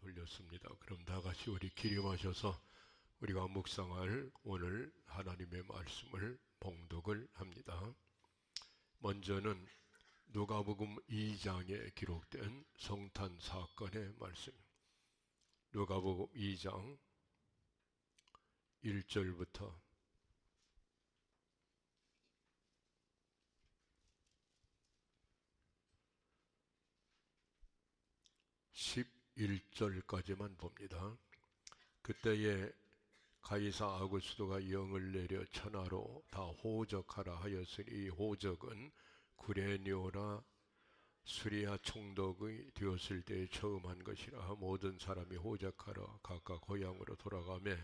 돌렸습니다. 그럼 다 같이 우리 기림하셔서 우리가 묵상할 오늘 하나님의 말씀을 봉독을 합니다. 먼저는 누가복음 2장에 기록된 성탄 사건의 말씀. 누가복음 2장 1절부터 11절까지만 봅니다. 그때에 가이사 아구스도가 영을 내려 천하로 다 호적하라 하였으니 이 호적은 구레뇨라 수리아 총독이 되었을 때에 처음 한 것이라. 모든 사람이 호적하러 각각 고향으로 돌아가매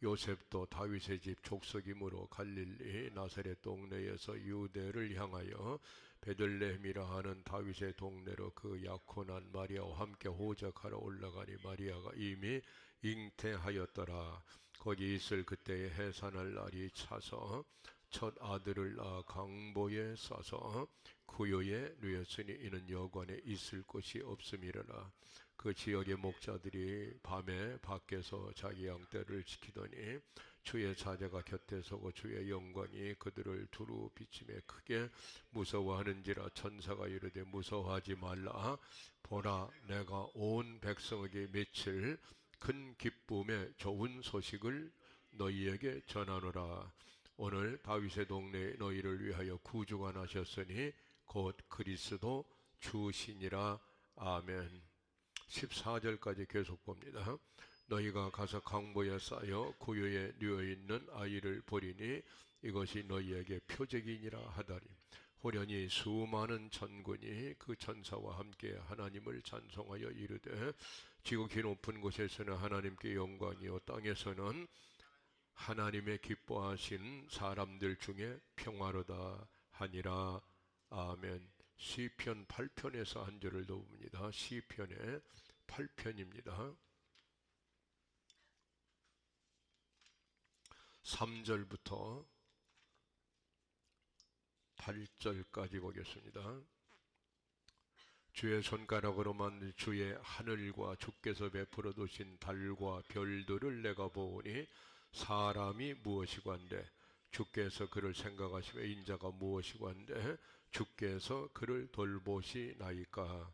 요셉도 다윗의 집 족속이므로 갈릴리 나사렛 동네에서 유대를 향하여 베들레헴이라 하는 다윗의 동네로 그 약혼한 마리아와 함께 호적하러 올라가니 마리아가 이미 잉태하였더라. 거기 있을 그때에 해산할 날이 차서 첫 아들을 낳아 강보에 싸서 구유에 누였으니 이는 여관에 있을 곳이 없음이라라. 그 지역의 목자들이 밤에 밖에서 자기 양떼를 지키더니 주의 사자가 곁에 서고 주의 영광이 그들을 두루 비치며 크게 무서워하는지라. 천사가 이르되 무서워하지 말라. 보라, 내가 온 백성에게 미칠 큰 기쁨의 좋은 소식을 너희에게 전하노라. 오늘 다윗의 동네에 너희를 위하여 구주가 나셨으니 곧 그리스도 주시니라. 아멘. 14절까지 계속 봅니다. 너희가 가서 강보에 쌓여 구유에 누워있는 아이를 보리니 이것이 너희에게 표적이니라 하다니. 호련히 수많은 천군이 그 천사와 함께 하나님을 찬송하여 이르되 지극히 높은 곳에서는 하나님께 영광이요 땅에서는 하나님의 기뻐하신 사람들 중에 평화로다 하니라. 아멘. 시편 8편에서 한 절을 더 봅니다. 시편의 8편입니다. 3절부터 8절까지 보겠습니다. 주의 손가락으로 만든 주의 하늘과 주께서 베풀어 두신 달과 별들을 내가 보오니 사람이 무엇이관데 주께서 그를 생각하시며 인자가 무엇이관데 주께서 그를 돌보시나이까.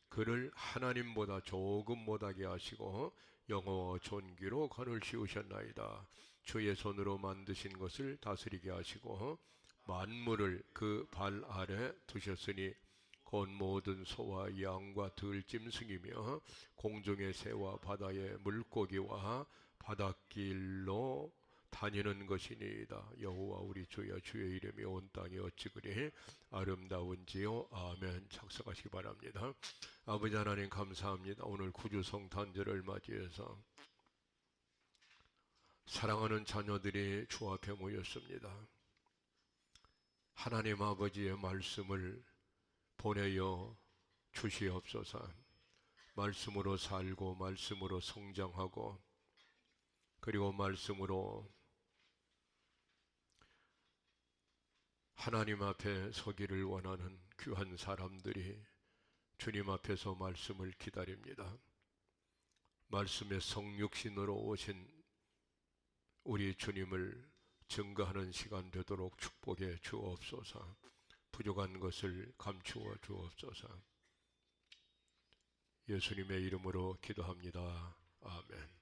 그를 하나님보다 조금 못하게 하시고 영어와 존귀로 관을 씌우셨나이다. 주의 손으로 만드신 것을 다스리게 하시고 만물을 그 발 아래 두셨으니 곧 모든 소와 양과 들짐승이며 공중의 새와 바다의 물고기와 바닷길로 다니는 것이니이다. 여호와 우리 주여, 주의 이름이 온 땅에 어찌 그리 아름다운지요. 아멘. 착석하시기 바랍니다. 아버지 하나님 감사합니다. 오늘 구주 성탄절을 맞이해서 사랑하는 자녀들이 주 앞에 모였습니다. 하나님 아버지의 말씀을 보내어 주시옵소서. 말씀으로 살고 말씀으로 성장하고 그리고 말씀으로 하나님 앞에 서기를 원하는 귀한 사람들이 주님 앞에서 말씀을 기다립니다. 말씀의 성육신으로 오신 우리 주님을 증거하는 시간 되도록 축복해 주옵소서. 부족한 것을 감추어 주옵소서. 예수님의 이름으로 기도합니다. 아멘.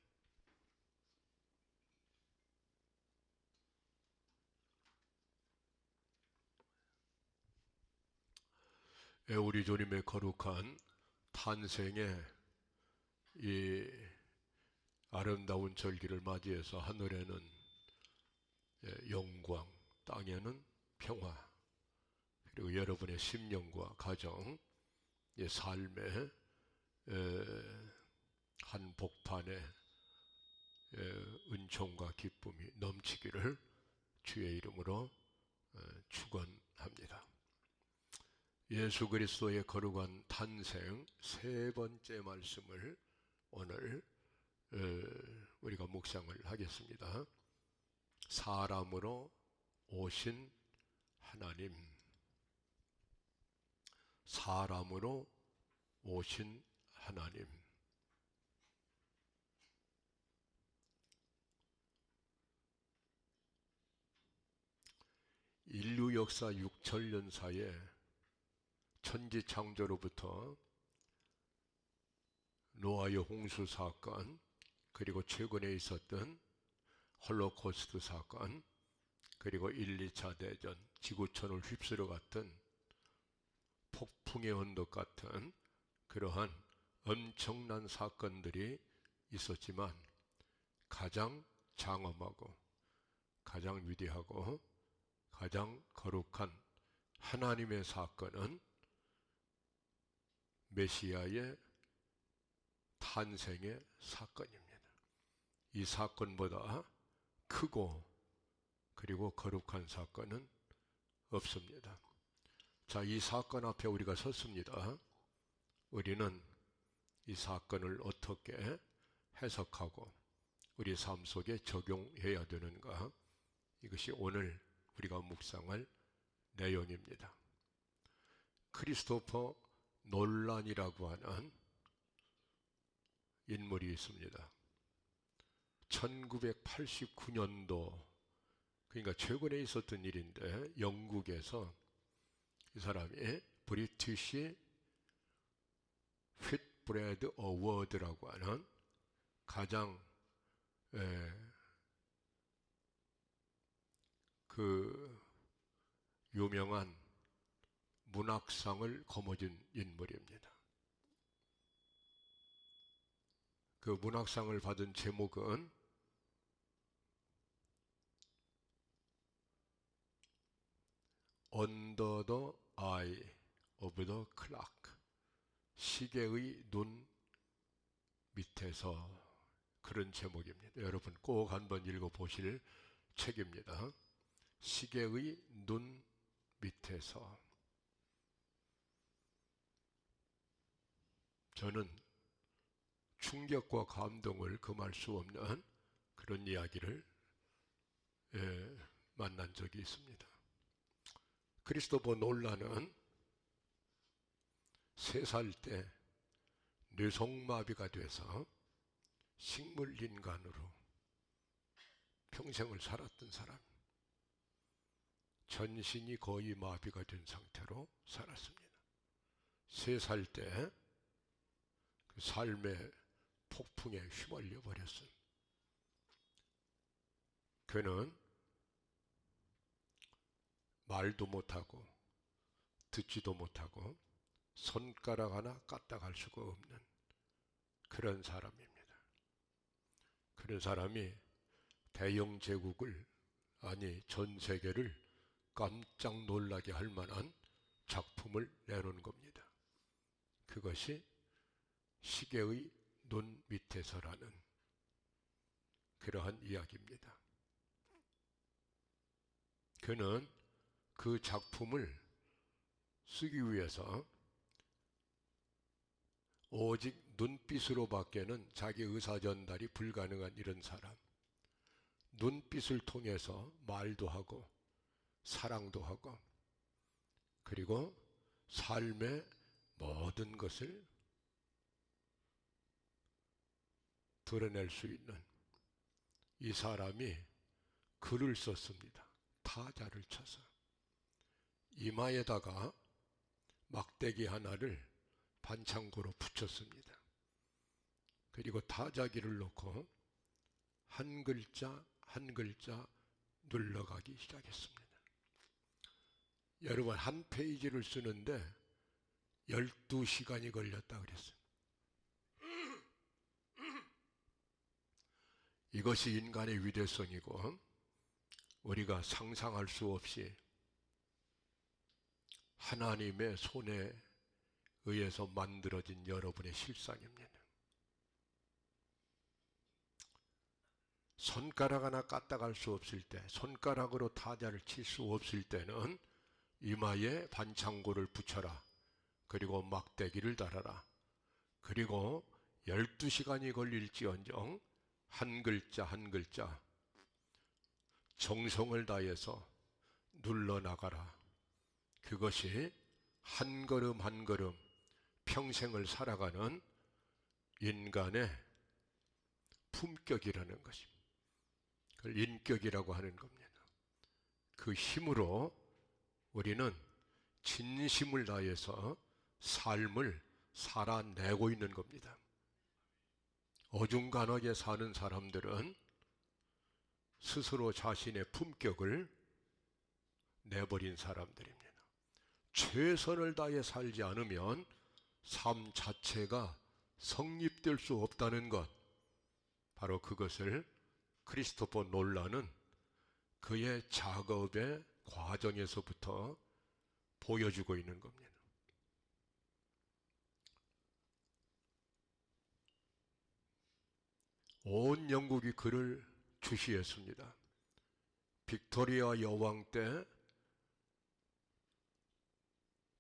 우리 주님의 거룩한 탄생의 이 아름다운 절기를 맞이해서 하늘에는 영광, 땅에는 평화, 그리고 여러분의 심령과 가정, 삶의 한복판에 은총과 기쁨이 넘치기를 주의 이름으로 축원합니다. 예수 그리스도의 거룩한 탄생 세 번째 말씀을 오늘 우리가 묵상을 하겠습니다. 사람으로 오신 하나님, 사람으로 오신 하나님. 인류 역사 6천년 사이에 천지 창조로부터 노아의 홍수 사건, 그리고 최근에 있었던 홀로코스트 사건, 그리고 1, 2차 대전, 지구촌을 휩쓸어 갔던 폭풍의 언덕 같은 그러한 엄청난 사건들이 있었지만 가장 장엄하고 가장 위대하고 가장 거룩한 하나님의 사건은 메시아의 탄생의 사건입니다. 이 사건보다 크고 그리고 거룩한 사건은 없습니다. 자, 이 사건 앞에 우리가 섰습니다. 우리는 이 사건을 어떻게 해석하고 우리 삶 속에 적용해야 되는가? 이것이 오늘 우리가 묵상할 내용입니다. 크리스토퍼 놀란이라고 하는 인물이 있습니다. 1989년도, 그러니까 최근에 있었던 일인데 영국에서 이 사람이 브리티시 휘트브레드 어워드라고 하는 가장 유명한 문학상을 거머쥔 인물입니다. 그 문학상을 받은 제목은 Under the Eye of the Clock, 시계의 눈 밑에서, 그런 제목입니다. 여러분 꼭 한번 읽어보실 책입니다. 시계의 눈 밑에서. 저는 충격과 감동을 금할 수 없는 그런 이야기를 만난 적이 있습니다. 크리스토퍼 놀란은 3살 때 뇌성마비가 돼서 식물인간으로 평생을 살았던 사람, 전신이 거의 마비가 된 상태로 살았습니다. 3살 때 그 삶의 폭풍에 휘말려 버렸어요. 그는 말도 못하고 듣지도 못하고 손가락 하나 까딱할 수가 없는 그런 사람입니다. 그런 사람이 대영 제국을, 아니 전 세계를 깜짝 놀라게 할 만한 작품을 내놓은 겁니다. 그것이 시계의 눈 밑에서라는 그러한 이야기입니다. 그는 그 작품을 쓰기 위해서 오직 눈빛으로밖에는 자기 의사 전달이 불가능한 이런 사람, 눈빛을 통해서 말도 하고 사랑도 하고 그리고 삶의 모든 것을 드러낼 수 있는 이 사람이 글을 썼습니다. 타자를 쳐서 이마에다가 막대기 하나를 반창고로 붙였습니다. 그리고 타자기를 놓고 한 글자 한 글자 눌러가기 시작했습니다. 여러분, 한 페이지를 쓰는데 12시간이 걸렸다 그랬어요. 이것이 인간의 위대성이고 우리가 상상할 수 없이 하나님의 손에 의해서 만들어진 여러분의 실상입니다. 손가락 하나 까딱할 수 없을 때, 손가락으로 타자를 칠 수 없을 때는 이마에 반창고를 붙여라. 그리고 막대기를 달아라. 그리고 12시간이 걸릴지언정 한 글자 한 글자 정성을 다해서 눌러나가라. 그것이 한 걸음 한 걸음 평생을 살아가는 인간의 품격이라는 것입니다. 그걸 인격이라고 하는 겁니다. 그 힘으로 우리는 진심을 다해서 삶을 살아내고 있는 겁니다. 어중간하게 사는 사람들은 스스로 자신의 품격을 내버린 사람들입니다. 최선을 다해 살지 않으면 삶 자체가 성립될 수 없다는 것, 바로 그것을 크리스토퍼 놀란은 그의 작업의 과정에서부터 보여주고 있는 겁니다. 온 영국이 그를 주시했습니다. 빅토리아 여왕 때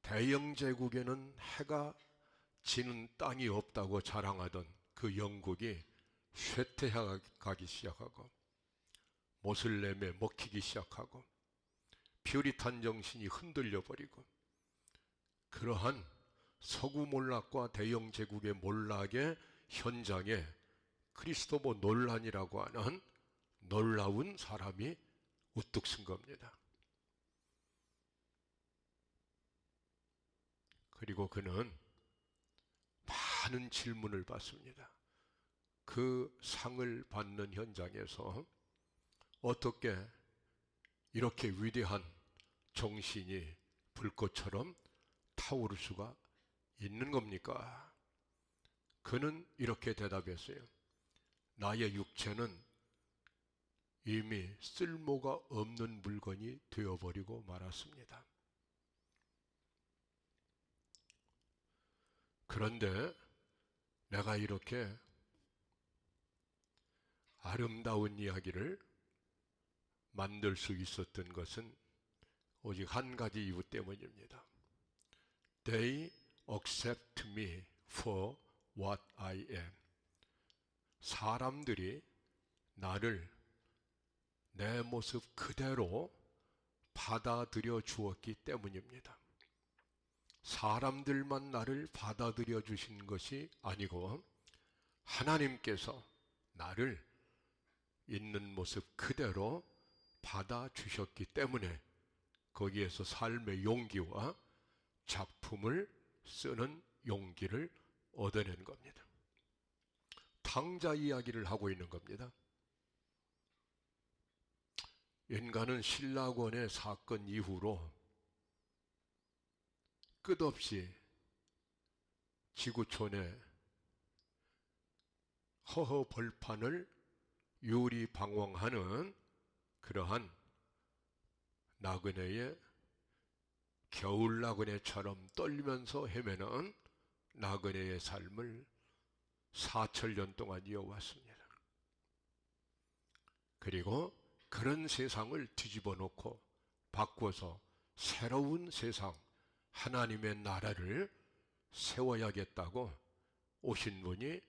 대영 제국에는 해가 지는 땅이 없다고 자랑하던 그 영국이 쇠퇴해가기 시작하고 모슬렘에 먹히기 시작하고 퓨리탄 정신이 흔들려 버리고, 그러한 서구 몰락과 대영 제국의 몰락의 현장에 크리스토퍼 놀란이라고 하는 놀라운 사람이 우뚝 쓴 겁니다. 그리고 그는 많은 질문을 받습니다. 그 상을 받는 현장에서 어떻게 이렇게 위대한 정신이 불꽃처럼 타오를 수가 있는 겁니까? 그는 이렇게 대답했어요. 나의 육체는 이미 쓸모가 없는 물건이 되어버리고 말았습니다. 그런데 내가 이렇게 아름다운 이야기를 만들 수 있었던 것은 오직 한 가지 이유 때문입니다. They accept me for what I am. 사람들이 나를 내 모습 그대로 받아들여 주었기 때문입니다. 사람들만 나를 받아들여 주신 것이 아니고 하나님께서 나를 있는 모습 그대로 받아주셨기 때문에 거기에서 삶의 용기와 작품을 쓰는 용기를 얻어낸 겁니다. 탕자 이야기를 하고 있는 겁니다. 인간은 신라권의 사건 이후로 끝없이 지구촌에 허허 벌판을 유리방황하는 그러한 나그네의 겨울 나그네처럼 떨면서 헤매는 나그네의 삶을 4천년 동안 이어왔습니다. 그리고 그런 세상을 뒤집어 놓고 바꿔서 새로운 세상, 하나님의 나라를 세워야겠다고 오신 분이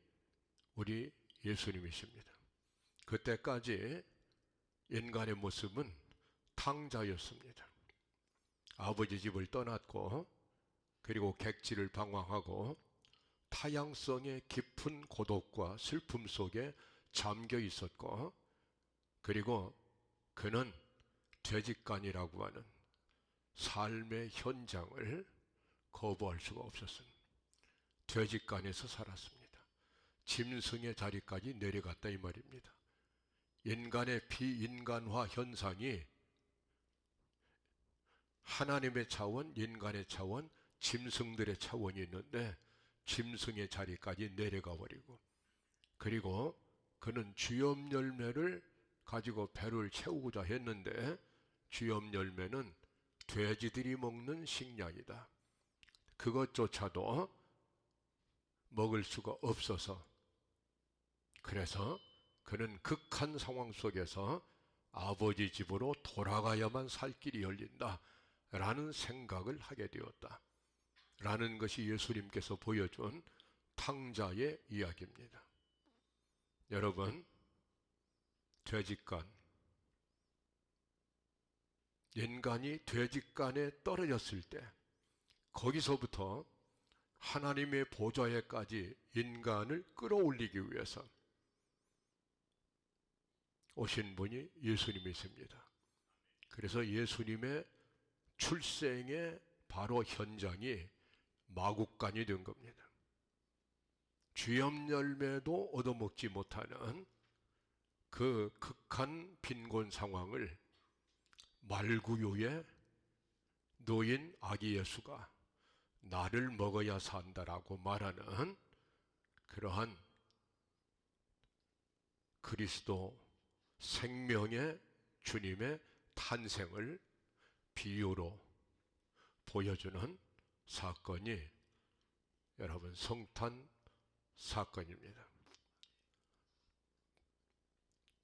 우리 예수님이십니다. 그때까지 인간의 모습은 탕자였습니다. 아버지 집을 떠났고 그리고 객지를 방황하고 타향성의 깊은 고독과 슬픔 속에 잠겨 있었고, 그리고 그는 죄직간이라고 하는 삶의 현장을 거부할 수가 없었습니다. 죄직간에서 살았습니다. 짐승의 자리까지 내려갔다 이 말입니다. 인간의 비인간화 현상이 하나님의 차원, 인간의 차원, 짐승들의 차원이 있는데 짐승의 자리까지 내려가 버리고, 그리고 그는 주염 열매를 가지고 배를 채우고자 했는데 주염 열매는 돼지들이 먹는 식량이다. 그것조차도 먹을 수가 없어서, 그래서 그는 극한 상황 속에서 아버지 집으로 돌아가야만 살 길이 열린다 라는 생각을 하게 되었다 라는 것이 예수님께서 보여준 탕자의 이야기입니다. 여러분, 죄직간, 인간이 죄직간에 떨어졌을 때 거기서부터 하나님의 보좌에까지 인간을 끌어올리기 위해서 오신 분이 예수님이십니다. 그래서 예수님의 출생의 바로 현장이 마국간이 된 겁니다. 쥐염 열매도 얻어먹지 못하는 그 극한 빈곤 상황을 말구유에 놓인 아기 예수가 나를 먹어야 산다라고 말하는 그러한 그리스도 생명의 주님의 탄생을 비유로 보여주는 사건이 여러분 성탄 사건입니다.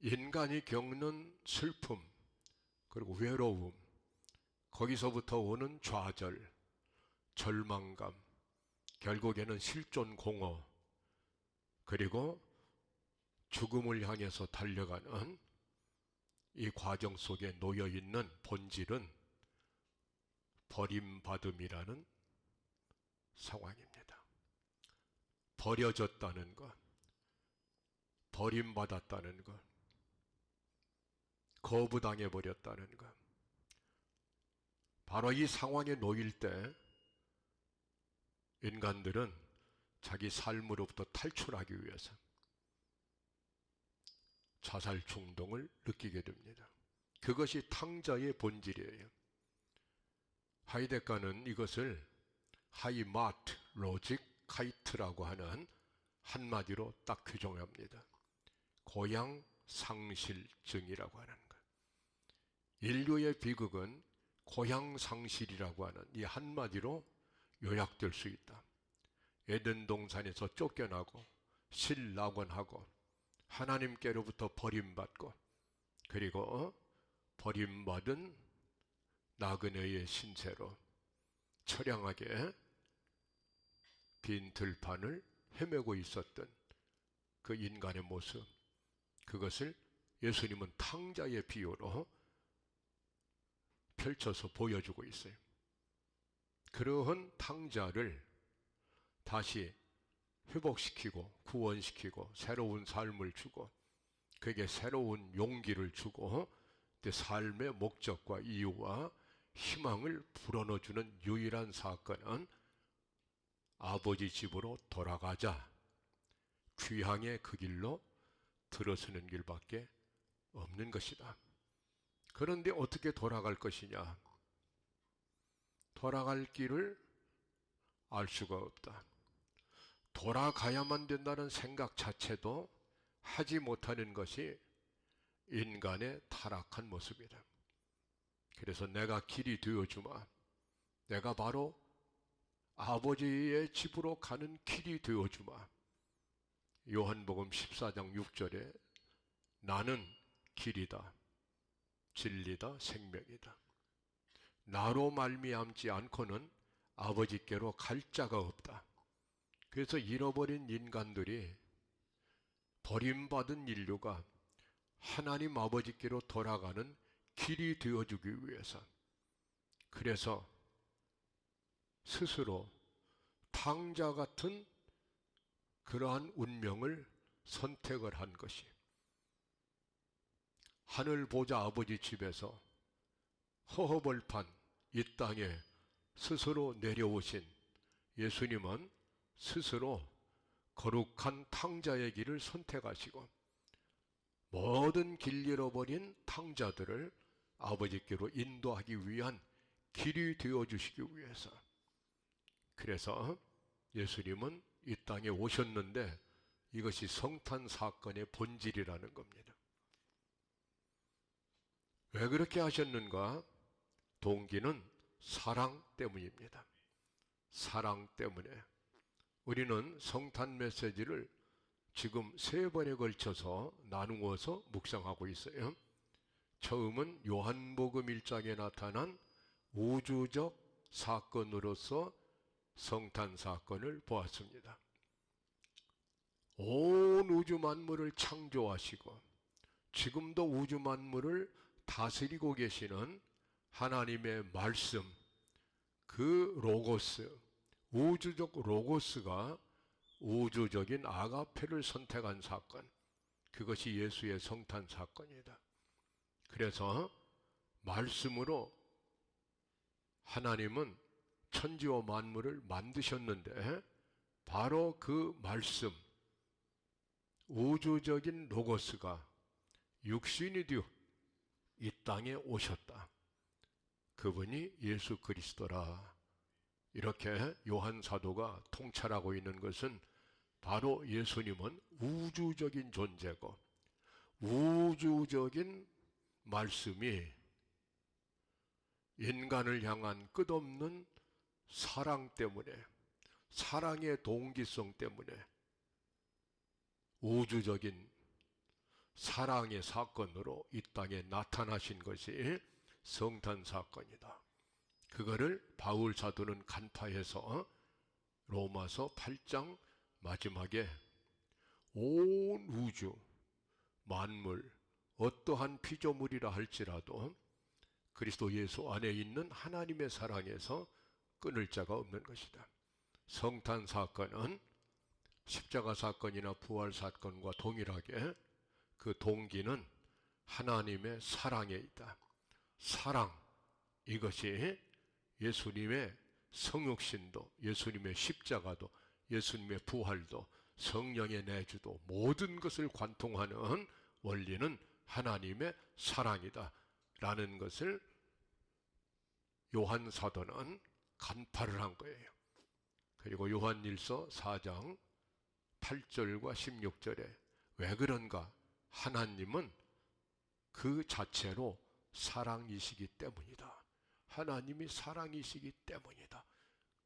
인간이 겪는 슬픔 그리고 외로움, 거기서부터 오는 좌절, 절망감, 결국에는 실존 공허, 그리고 죽음을 향해서 달려가는 이 과정 속에 놓여있는 본질은 버림받음이라는 상황입니다. 버려졌다는 것, 버림받았다는 것, 거부당해버렸다는 것. 바로 이 상황에 놓일 때 인간들은 자기 삶으로부터 탈출하기 위해서 자살 충동을 느끼게 됩니다. 그것이 탕자의 본질이에요. 하이데거는 이것을 하이마트 로직 카이트라고 하는 한마디로 딱 규정합니다. 고향 상실증이라고 하는 것. 인류의 비극은 고향 상실이라고 하는 이 한마디로 요약될 수 있다. 에덴 동산에서 쫓겨나고 실낙원하고 하나님께로부터 버림받고 그리고 버림받은 나그네의 신세로 처량하게 빈 들판을 헤매고 있었던 그 인간의 모습, 그것을 예수님은 탕자의 비유로 펼쳐서 보여주고 있어요. 그러한 탕자를 다시 회복시키고 구원시키고 새로운 삶을 주고 그에게 새로운 용기를 주고 삶의 목적과 이유와 희망을 불어넣어주는 유일한 사건은 아버지 집으로 돌아가자, 귀향의 그 길로 들어서는 길밖에 없는 것이다. 그런데 어떻게 돌아갈 것이냐? 돌아갈 길을 알 수가 없다. 돌아가야만 된다는 생각 자체도 하지 못하는 것이 인간의 타락한 모습이다. 그래서 내가 길이 되어주마. 내가 바로 아버지의 집으로 가는 길이 되어주마. 요한복음 14장 6절에 나는 길이다, 진리다, 생명이다. 나로 말미암지 않고는 아버지께로 갈 자가 없다. 그래서 잃어버린 인간들이, 버림받은 인류가 하나님 아버지께로 돌아가는 길이 되어주기 위해서, 그래서 스스로 탕자 같은 그러한 운명을 선택을 한 것이, 하늘 보좌 아버지 집에서 허허벌판 이 땅에 스스로 내려오신 예수님은 스스로 거룩한 탕자의 길을 선택하시고 모든 길 잃어버린 탕자들을 아버지께로 인도하기 위한 길이 되어주시기 위해서, 그래서 예수님은 이 땅에 오셨는데 이것이 성탄 사건의 본질이라는 겁니다. 왜 그렇게 하셨는가? 동기는 사랑 때문입니다. 사랑 때문에. 우리는 성탄 메시지를 지금 3번에 걸쳐서 나누어서 묵상하고 있어요. 처음은 요한복음 1장에 나타난 우주적 사건으로서 성탄 사건을 보았습니다. 온 우주 만물을 창조하시고 지금도 우주 만물을 다스리고 계시는 하나님의 말씀, 그 로고스, 우주적 로고스가 우주적인 아가페를 선택한 사건, 그것이 예수의 성탄 사건이다. 그래서 말씀으로 하나님은 천지와 만물을 만드셨는데 바로 그 말씀, 우주적인 로고스가 육신이 되어 이 땅에 오셨다. 그분이 예수 그리스도라. 이렇게 요한 사도가 통찰하고 있는 것은 바로 예수님은 우주적인 존재고 우주적인 말씀이 인간을 향한 끝없는 사랑 때문에, 사랑의 동기성 때문에 우주적인 사랑의 사건으로 이 땅에 나타나신 것이 성탄 사건이다. 그거를 바울 사도는 간파해서 로마서 8장 마지막에 온 우주, 만물, 어떠한 피조물이라 할지라도 그리스도 예수 안에 있는 하나님의 사랑에서 끊을 자가 없는 것이다. 성탄 사건은 십자가 사건이나 부활 사건과 동일하게 그 동기는 하나님의 사랑에 있다. 사랑, 이것이 예수님의 성육신도, 예수님의 십자가도, 예수님의 부활도, 성령의 내주도 모든 것을 관통하는 원리는 하나님의 사랑이다 라는 것을 요한 사도는 간파를 한 거예요. 그리고 요한일서 4장 8절과 16절에 왜 그런가? 하나님은 그 자체로 사랑이시기 때문이다. 하나님이 사랑이시기 때문이다.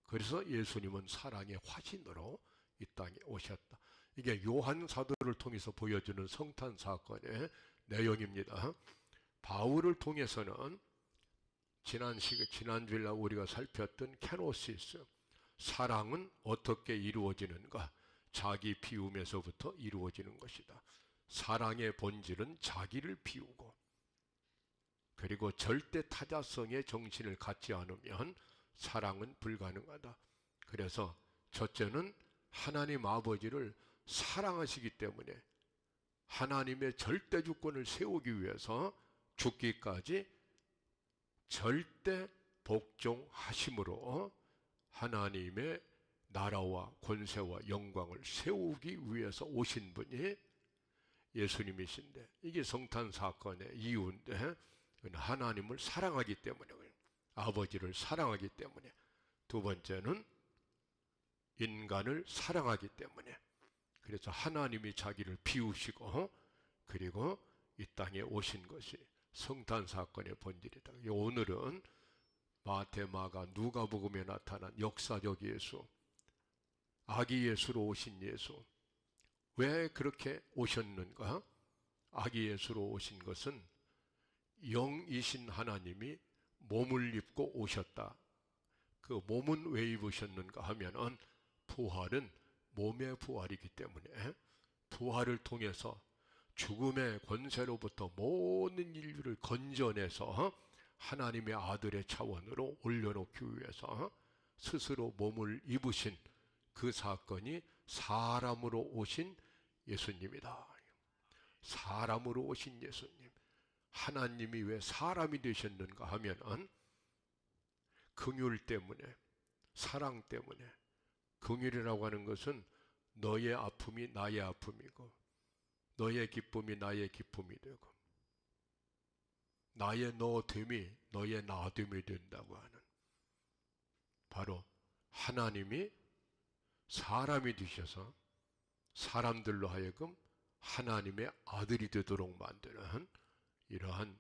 그래서 예수님은 사랑의 화신으로 이 땅에 오셨다. 이게 요한 사도를 통해서 보여주는 성탄 사건의 내용입니다. 바울을 통해서는 지난주일날 우리가 살폈던 케노시스, 사랑은 어떻게 이루어지는가? 자기 비움에서부터 이루어지는 것이다. 사랑의 본질은 자기를 비우고, 그리고 절대 타자성의 정신을 갖지 않으면 사랑은 불가능하다. 그래서 첫째는 하나님 아버지를 사랑하시기 때문에 하나님의 절대 주권을 세우기 위해서 죽기까지 절대 복종하심으로 하나님의 나라와 권세와 영광을 세우기 위해서 오신 분이 예수님이신데, 이게 성탄 사건의 이유인데, 하나님을 사랑하기 때문에, 아버지를 사랑하기 때문에, 두 번째는 인간을 사랑하기 때문에, 그래서 하나님이 자기를 비우시고 그리고 이 땅에 오신 것이 성탄 사건의 본질이다. 오늘은 마태, 마가, 누가복음에 나타난 역사적 예수, 아기 예수로 오신 예수. 왜 그렇게 오셨는가? 아기 예수로 오신 것은 영이신 하나님이 몸을 입고 오셨다. 그 몸은 왜 입으셨는가 하면은 부활은 몸의 부활이기 때문에 부활을 통해서 죽음의 권세로부터 모든 인류를 건져내서 하나님의 아들의 차원으로 올려놓기 위해서 스스로 몸을 입으신 그 사건이 사람으로 오신 예수님이다. 사람으로 오신 예수님. 하나님이 왜 사람이 되셨는가 하면은 긍휼 때문에, 사랑 때문에. 긍휼이라고 하는 것은 너의 아픔이 나의 아픔이고 너의 기쁨이 나의 기쁨이 되고 나의 너됨이 너의 나됨이 된다고 하는, 바로 하나님이 사람이 되셔서 사람들로 하여금 하나님의 아들이 되도록 만드는 이러한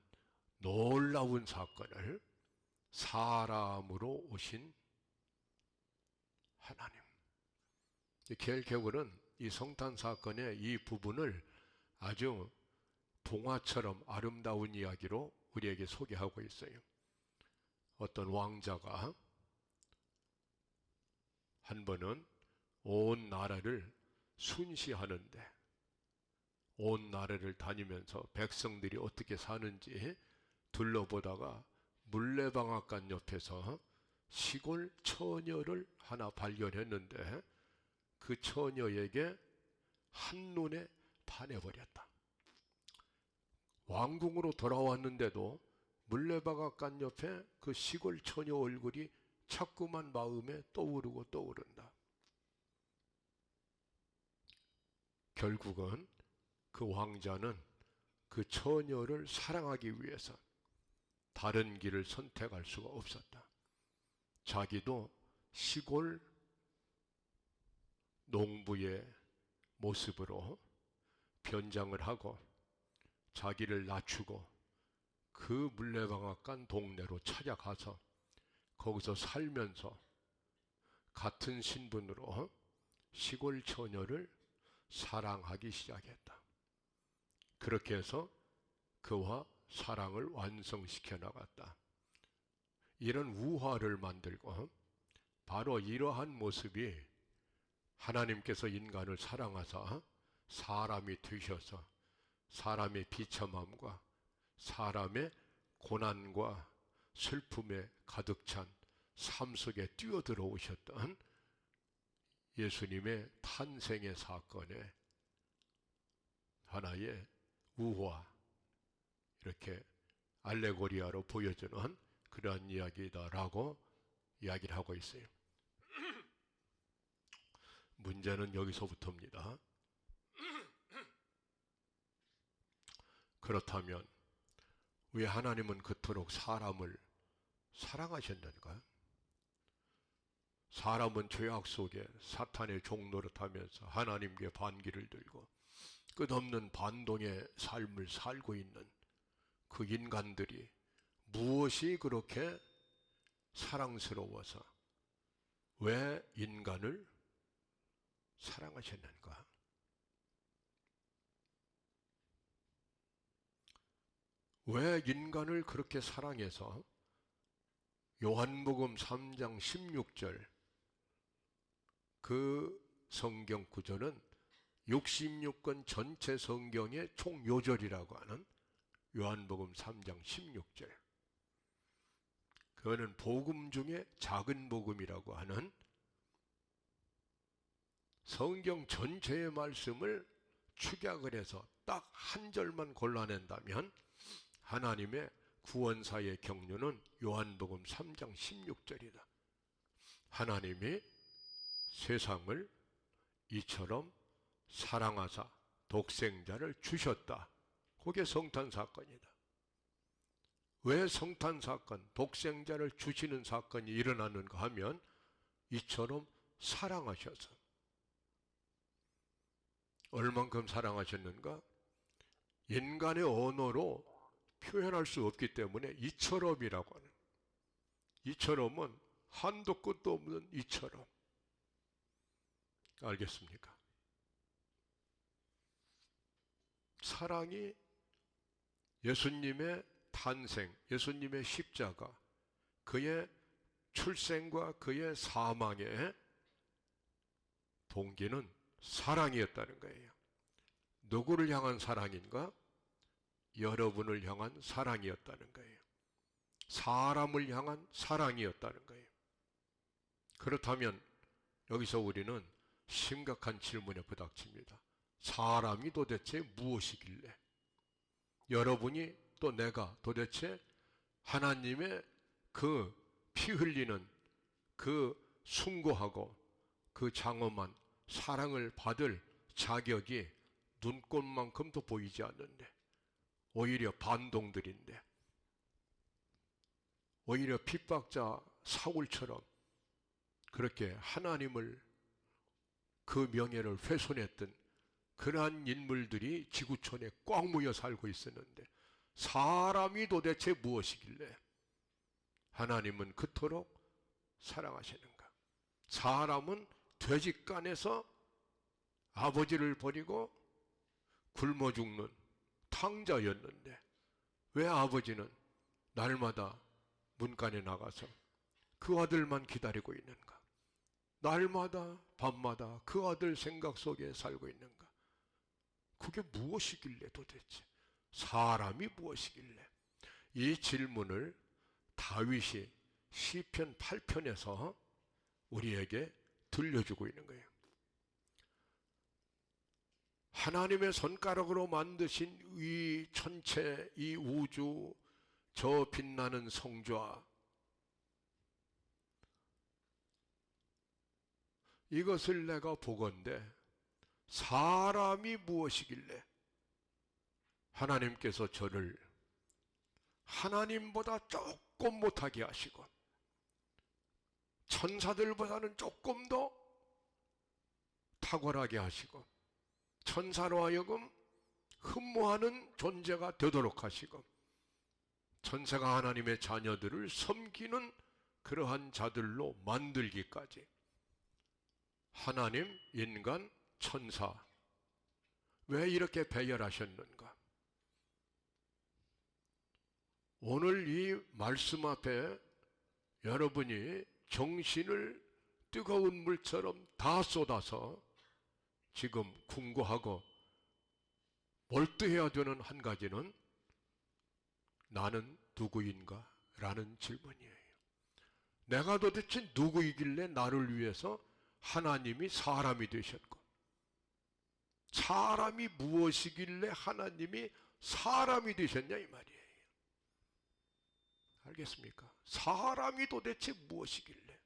놀라운 사건을 사람으로 오신 하나님. 겔케골은 이 성탄 사건의 이 부분을 아주 동화처럼 아름다운 이야기로 우리에게 소개하고 있어요. 어떤 왕자가 한 번은 온 나라를 순시하는데, 온 나라를 다니면서 백성들이 어떻게 사는지 둘러보다가 물레방앗간 옆에서 시골 처녀를 하나 발견했는데 그 처녀에게 한눈에 반해버렸다. 왕궁으로 돌아왔는데도 물레방앗간 옆에 그 시골 처녀 얼굴이 자꾸만 마음에 떠오른다. 결국은 그 왕자는 그 처녀를 사랑하기 위해서 다른 길을 선택할 수가 없었다. 자기도 시골 농부의 모습으로 변장을 하고 자기를 낮추고 그 물레방앗간 동네로 찾아가서 거기서 살면서 같은 신분으로 시골 처녀를 사랑하기 시작했다. 그렇게 해서 그와 사랑을 완성시켜 나갔다. 이런 우화를 만들고 바로 이러한 모습이 하나님께서 인간을 사랑하사 사람이 되셔서 사람의 비참함과 사람의 고난과 슬픔에 가득 찬 삶 속에 뛰어들어 오셨던 예수님의 탄생의 사건에 하나의 우화, 이렇게 알레고리아로 보여주는 그러한 이야기다라고 이야기를 하고 있어요. 문제는 여기서부터입니다. 그렇다면 왜 하나님은 그토록 사람을 사랑하셨는가? 사람은 죄악 속에 사탄의 종노릇하면서 하나님께 반기를 들고 끝없는 반동의 삶을 살고 있는 그 인간들이 무엇이 그렇게 사랑스러워서 왜 인간을 사랑하셨는가? 왜 인간을 그렇게 사랑해서 요한복음 3장 16절 그 성경 구절은 66권 전체 성경의 총요절이라고 하는 요한복음 3장 16절, 그거는 복음 중에 작은 복음이라고 하는 성경 전체의 말씀을 축약을 해서 딱 한 절만 골라낸다면 하나님의 구원사의 경륜은 요한복음 3장 16절이다. 하나님이 세상을 이처럼 사랑하사 독생자를 주셨다. 그게 성탄사건이다. 왜 성탄사건, 독생자를 주시는 사건이 일어나는가 하면 이처럼 사랑하셔서. 얼만큼 사랑하셨는가? 인간의 언어로 표현할 수 없기 때문에 이처럼이라고 하는, 이처럼은 한도 끝도 없는 이처럼. 알겠습니까? 사랑이 예수님의 탄생, 예수님의 십자가, 그의 출생과 그의 사망의 동기는 사랑이었다는 거예요. 누구를 향한 사랑인가? 여러분을 향한 사랑이었다는 거예요. 사람을 향한 사랑이었다는 거예요. 그렇다면 여기서 우리는 심각한 질문에 부닥칩니다. 사람이 도대체 무엇이길래, 여러분이 또 내가 도대체 하나님의 그 피 흘리는 그 숭고하고 그 장엄한 사랑을 받을 자격이 눈꽃만큼도 보이지 않는데, 오히려 반동들인데, 오히려 핍박자 사울처럼 그렇게 하나님을, 그 명예를 훼손했던 그러한 인물들이 지구촌에 꽉 모여 살고 있었는데, 사람이 도대체 무엇이길래 하나님은 그토록 사랑하시는가? 사람은 돼지간에서 아버지를 버리고 굶어 죽는 탕자였는데 왜 아버지는 날마다 문간에 나가서 그 아들만 기다리고 있는가? 날마다 밤마다 그 아들 생각 속에 살고 있는가? 그게 무엇이길래 도대체? 사람이 무엇이길래? 이 질문을 다윗이 시편 8편에서 우리에게 들려주고 있는 거예요. 하나님의 손가락으로 만드신 이 천체, 이 우주 저 빛나는 성좌, 이것을 내가 보건대 사람이 무엇이길래 하나님께서 저를 하나님보다 조금 못하게 하시고 천사들보다는 조금 더 탁월하게 하시고 천사로 하여금 흠모하는 존재가 되도록 하시고 천사가 하나님의 자녀들을 섬기는 그러한 자들로 만들기까지 하나님, 인간, 천사, 왜 이렇게 배열하셨는가? 오늘 이 말씀 앞에 여러분이 정신을 뜨거운 물처럼 다 쏟아서 지금 궁금하고 몰두해야 되는 한 가지는 나는 누구인가? 라는 질문이에요. 내가 도대체 누구이길래 나를 위해서 하나님이 사람이 되셨고 사람이 무엇이길래 하나님이 사람이 되셨냐 이 말이에요. 알겠습니까? 사람이 도대체 무엇이길래?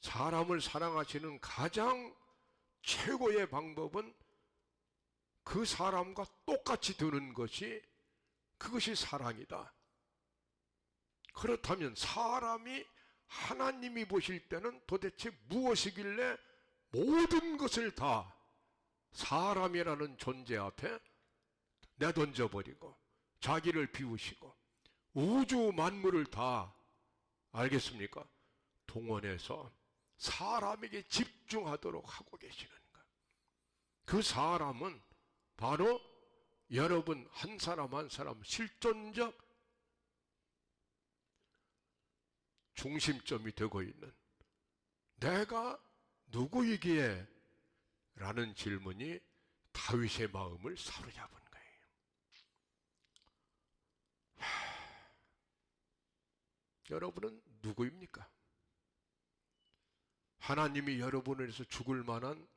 사람을 사랑하시는 가장 최고의 방법은 그 사람과 똑같이 되는 것이 그것이 사랑이다. 그렇다면 사람이 하나님이 보실 때는 도대체 무엇이길래 모든 것을 다 사람이라는 존재 앞에 내던져버리고 자기를 비우시고 우주 만물을 다 알겠습니까? 동원해서 사람에게 집중하도록 하고 계시는가? 그 사람은 바로 여러분 한 사람 한 사람 실존적 중심점이 되고 있는 내가 누구이기에? 라는 질문이 다윗의 마음을 사로잡은 거예요. 여러분은 누구입니까? 하나님이 여러분을 위해서 죽을 만한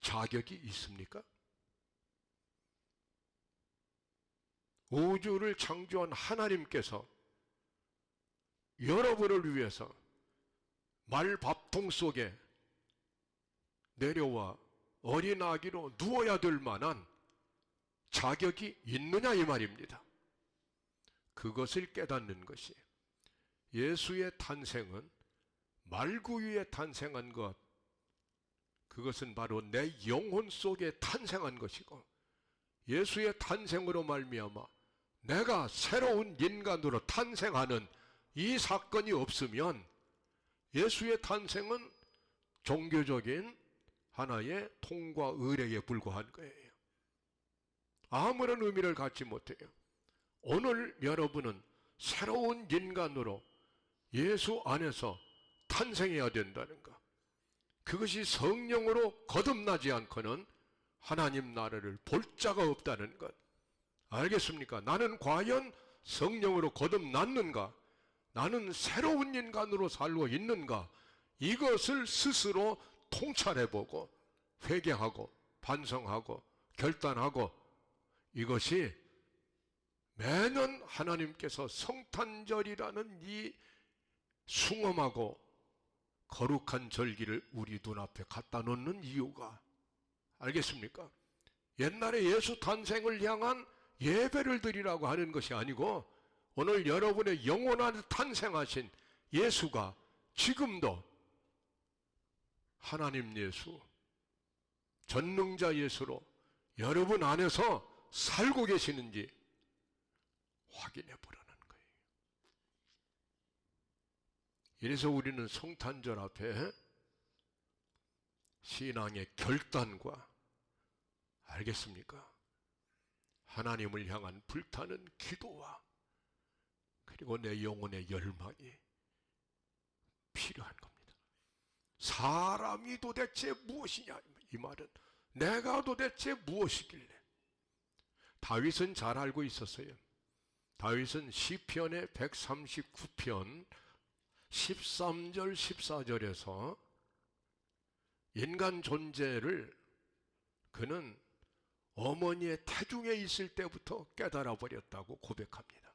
자격이 있습니까? 우주를 창조한 하나님께서 여러분을 위해서 말밥통 속에 내려와 어린 아기로 누워야 될 만한 자격이 있느냐 이 말입니다. 그것을 깨닫는 것이 예수의 탄생은 말구 위에 탄생한 것, 그것은 바로 내 영혼 속에 탄생한 것이고 예수의 탄생으로 말미암아 내가 새로운 인간으로 탄생하는 이 사건이 없으면 예수의 탄생은 종교적인 하나의 통과 의례에 불과한 거예요. 아무런 의미를 갖지 못해요. 오늘 여러분은 새로운 인간으로 예수 안에서 탄생해야 된다는 것. 그것이 성령으로 거듭나지 않고는 하나님 나라를 볼 자가 없다는 것. 알겠습니까? 나는 과연 성령으로 거듭났는가? 나는 새로운 인간으로 살고 있는가? 이것을 스스로 통찰해보고 회개하고 반성하고 결단하고 이것이 매년 하나님께서 성탄절이라는 이 숭엄하고 거룩한 절기를 우리 눈앞에 갖다 놓는 이유가 알겠습니까? 옛날에 예수 탄생을 향한 예배를 드리라고 하는 것이 아니고 오늘 여러분의 영혼 안에 탄생하신 예수가 지금도 하나님 예수, 전능자 예수로 여러분 안에서 살고 계시는지 확인해 보라는 거예요. 이래서 우리는 성탄절 앞에 신앙의 결단과 알겠습니까? 하나님을 향한 불타는 기도와 그리고 내 영혼의 열망이 필요한 겁니다. 사람이 도대체 무엇이냐 이 말은 내가 도대체 무엇이길래 다윗은 잘 알고 있었어요. 다윗은 시편의 139편 13절 14절에서 인간 존재를 그는 어머니의 태중에 있을 때부터 깨달아 버렸다고 고백합니다.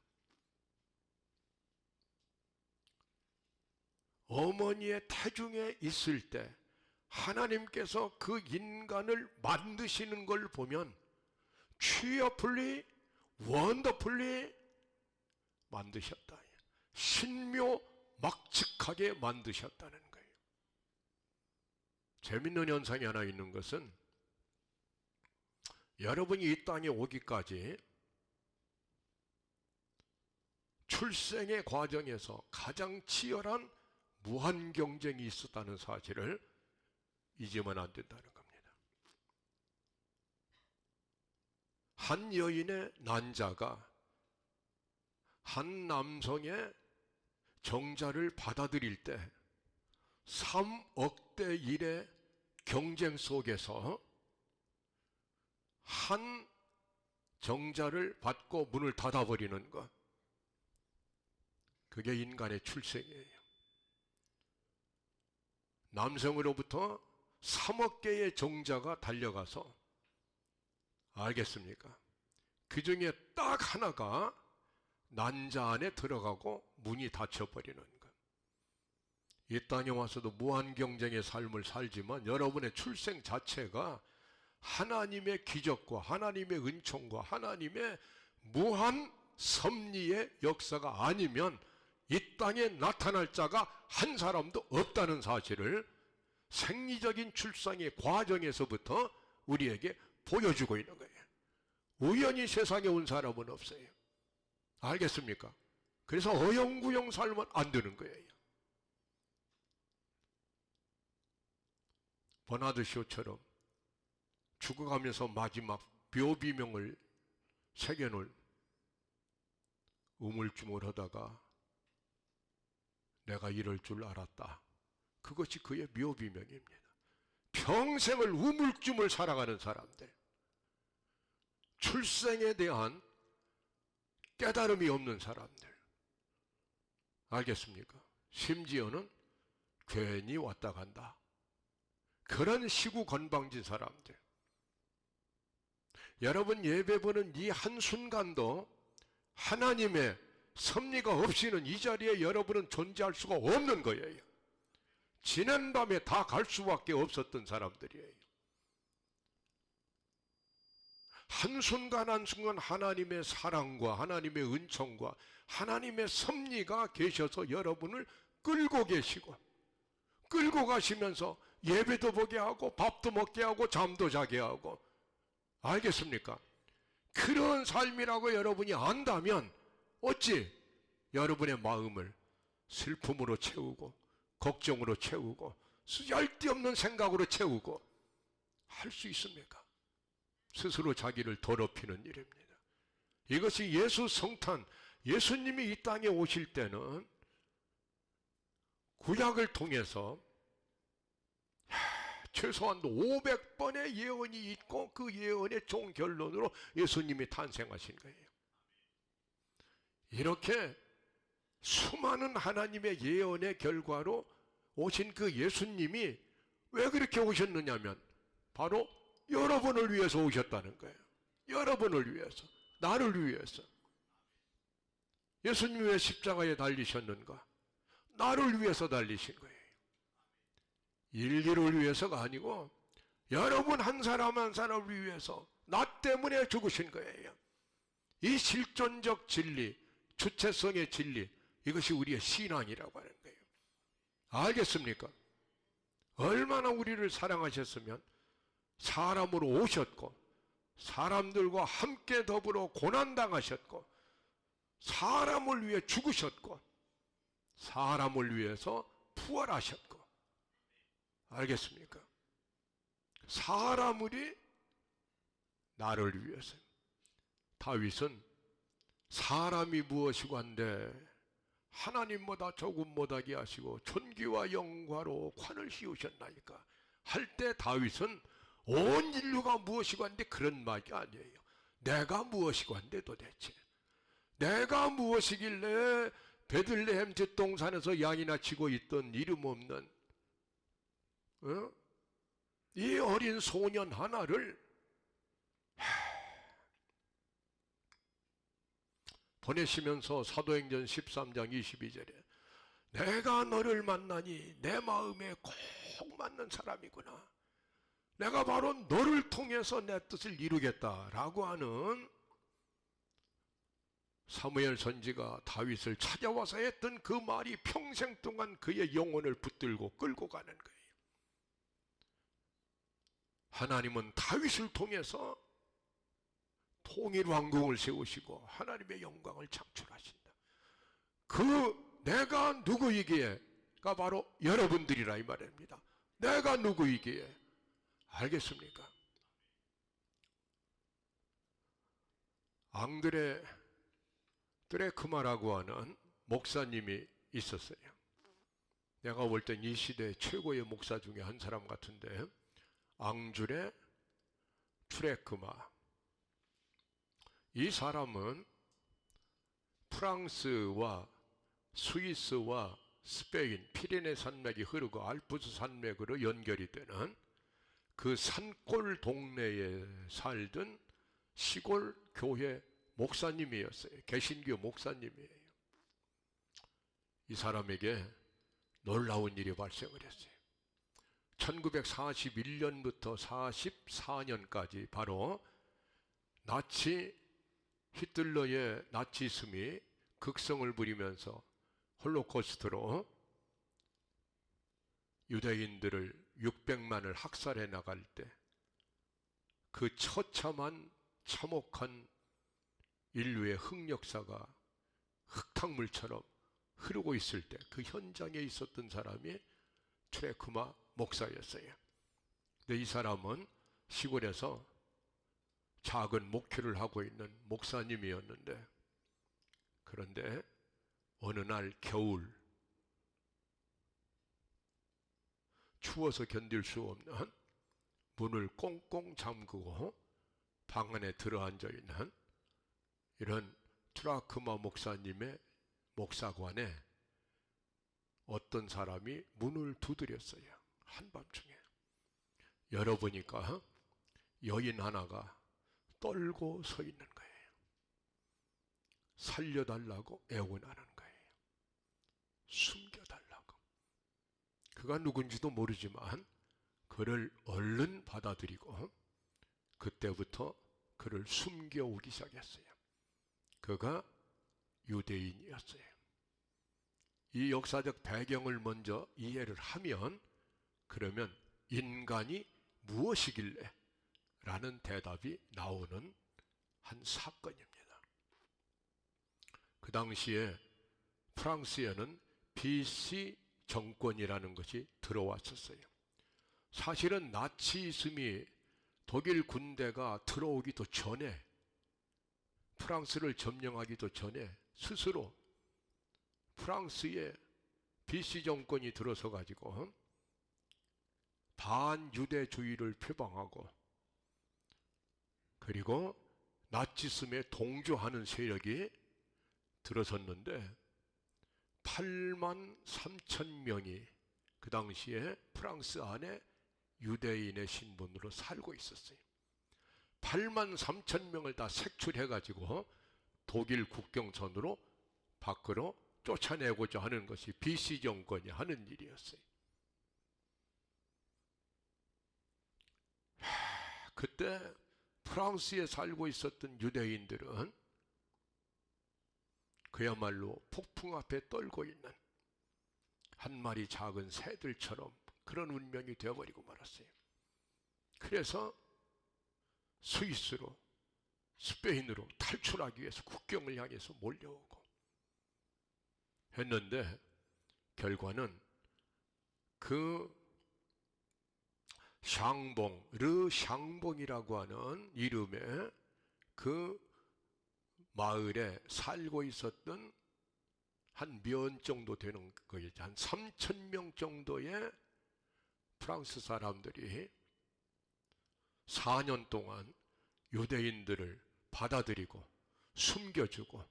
어머니의 태중에 있을 때 하나님께서 그 인간을 만드시는 걸 보면 취어풀리 원더풀리 만드셨다. 신묘막측하게 만드셨다는 거예요. 재밌는 현상이 하나 있는 것은 여러분이 이 땅에 오기까지 출생의 과정에서 가장 치열한 무한 경쟁이 있었다는 사실을 잊으면 안 된다는 겁니다. 한 여인의 난자가 한 남성의 정자를 받아들일 때 3억 대 1의 경쟁 속에서 한 정자를 받고 문을 닫아버리는 것, 그게 인간의 출생이에요. 남성으로부터 3억 개의 정자가 달려가서, 알겠습니까? 그 중에 딱 하나가 난자 안에 들어가고 문이 닫혀버리는 것. 이 땅에 와서도 무한 경쟁의 삶을 살지만 여러분의 출생 자체가 하나님의 기적과 하나님의 은총과 하나님의 무한 섭리의 역사가 아니면 이 땅에 나타날 자가 한 사람도 없다는 사실을 생리적인 출산의 과정에서부터 우리에게 보여주고 있는 거예요. 우연히 세상에 온 사람은 없어요. 알겠습니까? 그래서 어영부영 살면 안 되는 거예요. 버나드 쇼처럼 죽어가면서 마지막 묘비명을 새겨놓을 우물쭈물하다가 내가 이럴 줄 알았다. 그것이 그의 묘비명입니다. 평생을 우물쭈물 살아가는 사람들, 출생에 대한 깨달음이 없는 사람들, 알겠습니까? 심지어는 괜히 왔다 간다. 그런 시구 건방진 사람들. 여러분 예배 보는 이 한순간도 하나님의 섭리가 없이는 이 자리에 여러분은 존재할 수가 없는 거예요. 지난 밤에 다 갈 수밖에 없었던 사람들이에요. 한순간 한순간 하나님의 사랑과 하나님의 은총과 하나님의 섭리가 계셔서 여러분을 끌고 계시고, 끌고 가시면서 예배도 보게 하고 밥도 먹게 하고 잠도 자게 하고, 알겠습니까? 그런 삶이라고 여러분이 안다면 어찌 여러분의 마음을 슬픔으로 채우고 걱정으로 채우고 쓸데없는 생각으로 채우고 할 수 있습니까? 스스로 자기를 더럽히는 일입니다. 이것이 예수 성탄, 예수님이 이 땅에 오실 때는 구약을 통해서 최소한도 500번의 예언이 있고 그 예언의 종결론으로 예수님이 탄생하신 거예요. 이렇게 수많은 하나님의 예언의 결과로 오신 그 예수님이 왜 그렇게 오셨느냐면 바로 여러분을 위해서 오셨다는 거예요. 여러분을 위해서, 나를 위해서. 예수님이 왜 십자가에 달리셨는가? 나를 위해서 달리신 거예요. 인류를 위해서가 아니고 여러분 한 사람 한 사람을 위해서 나 때문에 죽으신 거예요. 이 실존적 진리, 주체성의 진리, 이것이 우리의 신앙이라고 하는 거예요. 알겠습니까? 얼마나 우리를 사랑하셨으면 사람으로 오셨고 사람들과 함께 더불어 고난당하셨고 사람을 위해 죽으셨고 사람을 위해서 부활하셨고, 알겠습니까? 사람들이 나를 위해서. 다윗은 사람이 무엇이고 한데 하나님보다 조금 못하게 하시고 존귀와 영광로 관을 씌우셨나이까 할 때 다윗은 온 인류가 무엇이고 한데 그런 말이 아니에요. 내가 무엇이고 한데 도대체 내가 무엇이길래 베들레헴 뒷동산에서 양이나 치고 있던 이름 없는 이 어린 소년 하나를 보내시면서 사도행전 13장 22절에 내가 너를 만나니 내 마음에 꼭 맞는 사람이구나. 내가 바로 너를 통해서 내 뜻을 이루겠다라고 하는 사무엘 선지가 다윗을 찾아와서 했던 그 말이 평생 동안 그의 영혼을 붙들고 끌고 가는 거예요. 하나님은 다윗을 통해서 통일 왕궁을 세우시고 하나님의 영광을 창출하신다. 그 내가 누구이기에가 바로 여러분들이라 이 말입니다. 내가 누구이기에. 알겠습니까? 앙드레 트레크마라고 하는 목사님이 있었어요. 내가 볼 땐 이 시대 최고의 목사 중에 한 사람 같은데, 앙드레 트레크마. 이 사람은 프랑스와 스위스와 스페인, 피레네 산맥이 흐르고 알프스 산맥으로 연결이 되는 그 산골 동네에 살던 시골 교회 목사님이었어요. 개신교 목사님이에요. 이 사람에게 놀라운 일이 발생을 했어요. 1941년부터 44년까지 바로 나치 히틀러의 나치즘이 극성을 부리면서 홀로코스트로 유대인들을 600만을 학살해 나갈 때 그 처참한 참혹한 인류의 흑역사가 흙탕물처럼 흐르고 있을 때 그 현장에 있었던 사람이 트레크마 목사였어요. 근데 이 사람은 시골에서 작은 목회를 하고 있는 목사님이었는데, 그런데 어느 날 겨울 추워서 견딜 수 없는 문을 꽁꽁 잠그고 방 안에 들어앉아 있는 이런 트라크마 목사님의 목사관에 어떤 사람이 문을 두드렸어요. 한밤중에. 열어보니까 여인 하나가 떨고 서 있는 거예요. 살려달라고 애원하는 거예요. 숨겨달라고. 그가 누군지도 모르지만 그를 얼른 받아들이고 그때부터 그를 숨겨오기 시작했어요. 그가 유대인이었어요. 이 역사적 배경을 먼저 이해를 하면, 그러면 인간이 무엇이길래? 라는 대답이 나오는 한 사건입니다. 그 당시에 프랑스에는 BC 정권이라는 것이 들어왔었어요. 사실은 나치즘이 독일 군대가 들어오기도 전에, 프랑스를 점령하기도 전에 스스로 프랑스의 BC 정권이 들어서 가지고 반유대주의를 표방하고, 그리고 나치즘에 동조하는 세력이 들어섰는데 8만 3천 명이 그 당시에 프랑스 안에 유대인의 신분으로 살고 있었어요. 8만 3천 명을 다 색출해가지고 독일 국경선으로 밖으로 쫓아내고자 하는 것이 BC 정권이 하는 일이었어요. 그때 프랑스에 살고 있었던 유대인들은 그야말로 폭풍 앞에 떨고 있는 한 마리 작은 새들처럼 그런 운명이 되어버리고 말았어요. 그래서 스위스로, 스페인으로 탈출하기 위해서 국경을 향해서 몰려오고 했는데, 결과는 그 샹봉, 샹봉이라고 하는 이름의 그 마을에 살고 있었던 한 몇 정도 되는 거겠죠. 한 3천 명 정도의 프랑스 사람들이 4년 동안 유대인들을 받아들이고 숨겨주고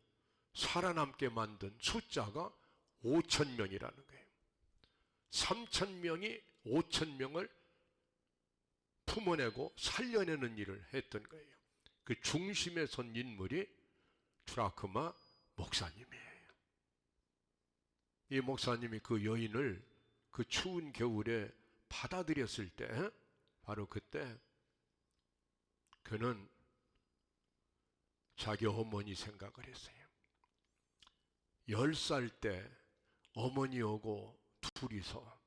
살아남게 만든 숫자가 5천 명이라는 거예요. 3천 명이 5천 명을 품어내고 살려내는 일을 했던 거예요. 그 중심에 선 인물이 트라크마 목사님이에요. 이 목사님이 그 여인을 그 추운 겨울에 받아들였을 때, 바로 그때 그는 자기 어머니 생각을 했어요. 10살 때 어머니하고 둘이서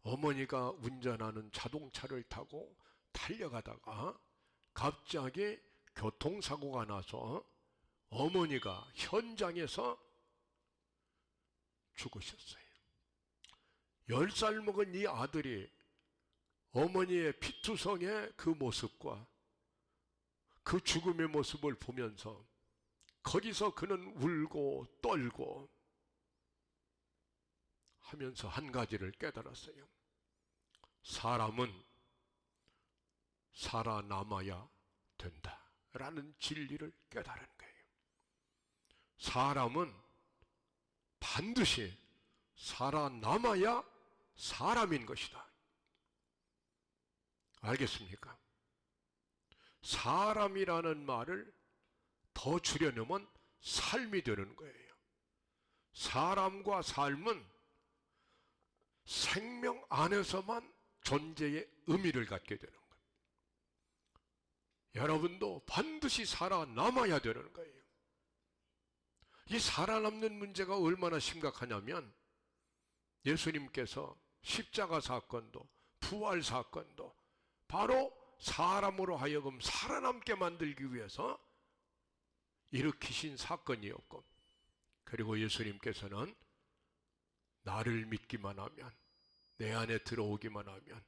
어머니가 운전하는 자동차를 타고 달려가다가 갑자기 교통사고가 나서 어머니가 현장에서 죽으셨어요. 10살 먹은 이 아들이 어머니의 피투성의 그 모습과 그 죽음의 모습을 보면서 거기서 그는 울고 떨고 하면서 한 가지를 깨달았어요. 사람은 살아남아야 된다라는 진리를 깨달은 거예요. 사람은 반드시 살아남아야 사람인 것이다. 알겠습니까? 사람이라는 말을 더 줄여놓으면 삶이 되는 거예요. 사람과 삶은 생명 안에서만 존재의 의미를 갖게 되는 거예요. 여러분도 반드시 살아남아야 되는 거예요. 이 살아남는 문제가 얼마나 심각하냐면 예수님께서 십자가 사건도 부활 사건도 바로 사람으로 하여금 살아남게 만들기 위해서 일으키신 사건이었고, 그리고 예수님께서는 나를 믿기만 하면, 내 안에 들어오기만 하면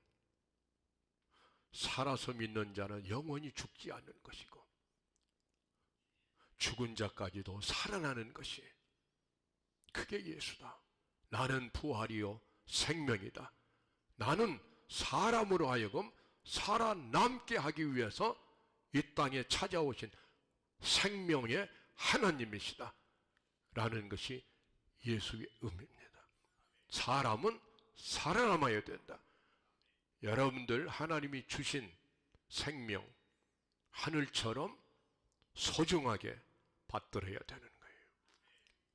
살아서 믿는 자는 영원히 죽지 않는 것이고 죽은 자까지도 살아나는 것이, 그게 예수다. 나는 부활이요 생명이다. 나는 사람으로 하여금 살아남게 하기 위해서 이 땅에 찾아오신 생명의 하나님이시다 라는 것이 예수의 의미입니다. 사람은 살아남아야 된다. 여러분들 하나님이 주신 생명 하늘처럼 소중하게 받들어야 되는 거예요.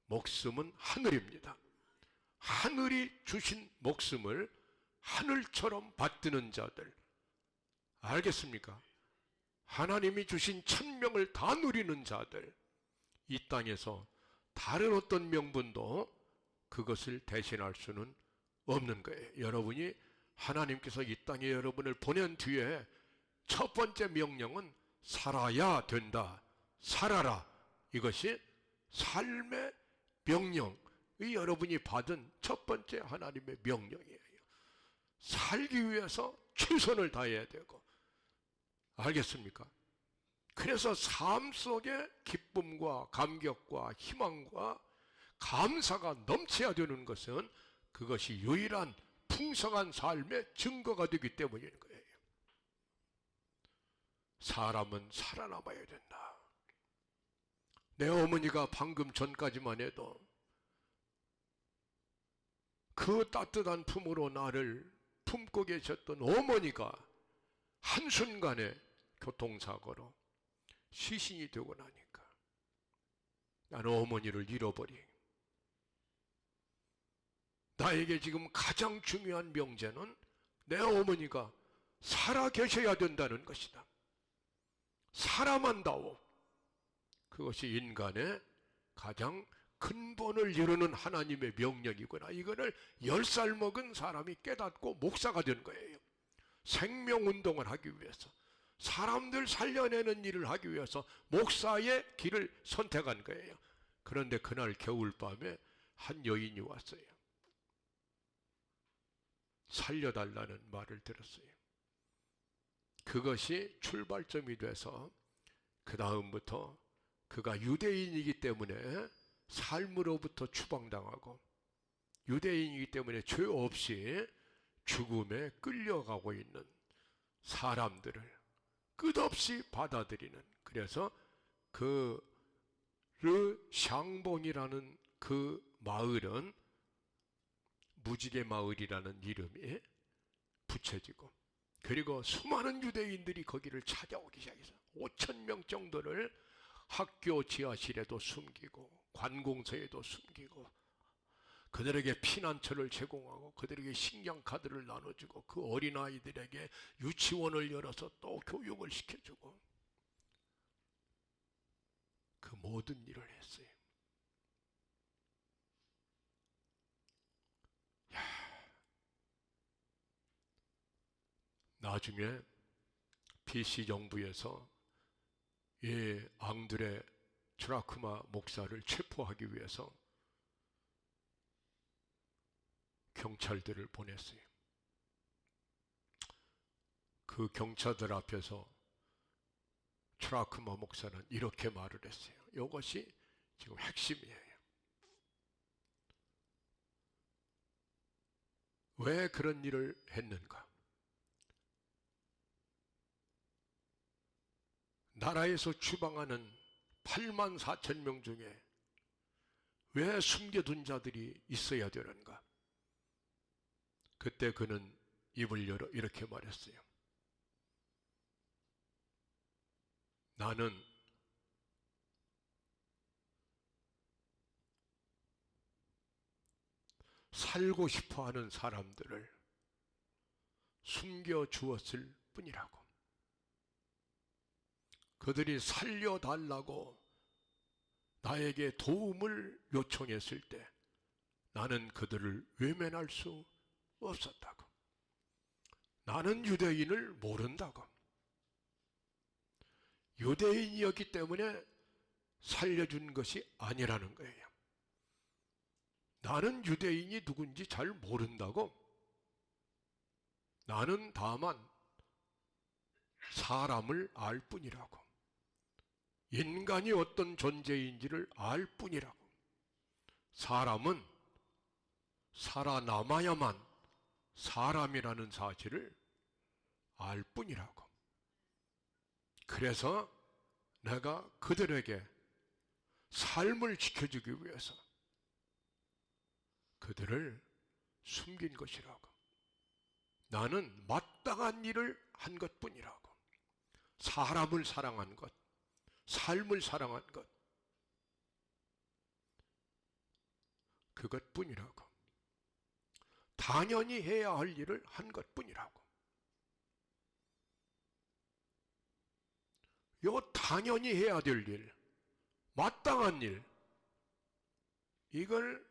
목숨은 하늘입니다. 하늘이 주신 목숨을 하늘처럼 받드는 자들, 알겠습니까? 하나님이 주신 천명을 다 누리는 자들, 이 땅에서 다른 어떤 명분도 그것을 대신할 수는 없는 거예요. 여러분이 하나님께서 이 땅에 여러분을 보낸 뒤에 첫 번째 명령은 살아야 된다. 살아라. 이것이 삶의 명령이 여러분이 받은 첫 번째 하나님의 명령이에요. 살기 위해서 최선을 다해야 되고, 알겠습니까? 그래서 삶 속에 기쁨과 감격과 희망과 감사가 넘쳐야 되는 것은 그것이 유일한 풍성한 삶의 증거가 되기 때문인 거예요. 사람은 살아남아야 된다. 내 어머니가 방금 전까지만 해도 그 따뜻한 품으로 나를 품고 계셨던 어머니가 한순간에 교통사고로 시신이 되고 나니까 나는 어머니를 잃어버린, 나에게 지금 가장 중요한 명제는 내 어머니가 살아 계셔야 된다는 것이다. 살아만다오. 그것이 인간의 가장 근본을 이루는 하나님의 명령이구나. 이거를 10살 먹은 사람이 깨닫고 목사가 된 거예요. 생명운동을 하기 위해서, 사람들 살려내는 일을 하기 위해서 목사의 길을 선택한 거예요. 그런데 그날 겨울밤에 한 여인이 왔어요. 살려달라는 말을 들었어요. 그것이 출발점이 돼서 그 다음부터 그가 유대인이기 때문에 삶으로부터 추방당하고 유대인이기 때문에 죄 없이 죽음에 끌려가고 있는 사람들을 끝없이 받아들이는, 그래서 그 르샹봉이라는 그 마을은 무지개 마을이라는 이름이 붙여지고, 그리고 수많은 유대인들이 거기를 찾아오기 시작했어요. 5,000명 정도를 학교 지하실에도 숨기고 관공서에도 숨기고 그들에게 피난처를 제공하고 그들에게 식량카드를 나눠주고 그 어린아이들에게 유치원을 열어서 또 교육을 시켜주고 그 모든 일을 했어요. 나중에 PC 정부에서 이 앙드레 트라크마 목사를 체포하기 위해서 경찰들을 보냈어요. 그 경찰들 앞에서 트라크마 목사는 이렇게 말을 했어요. 이것이 지금 핵심이에요. 왜 그런 일을 했는가? 나라에서 추방하는 8만 4천 명 중에 왜 숨겨둔 자들이 있어야 되는가? 그때 그는 입을 열어 이렇게 말했어요. 나는 살고 싶어 하는 사람들을 숨겨주었을 뿐이라고. 그들이 살려달라고 나에게 도움을 요청했을 때 나는 그들을 외면할 수 없었다고. 나는 유대인을 모른다고. 유대인이었기 때문에 살려준 것이 아니라는 거예요. 나는 유대인이 누군지 잘 모른다고. 나는 다만 사람을 알 뿐이라고. 인간이 어떤 존재인지를 알 뿐이라고. 사람은 살아남아야만 사람이라는 사실을 알 뿐이라고. 그래서 내가 그들에게 삶을 지켜주기 위해서 그들을 숨긴 것이라고. 나는 마땅한 일을 한 것뿐이라고. 사람을 사랑한 것, 삶을 사랑한 것, 그것뿐이라고. 당연히 해야 할 일을 한 것뿐이라고. 요 당연히 해야 될 일, 마땅한 일, 이걸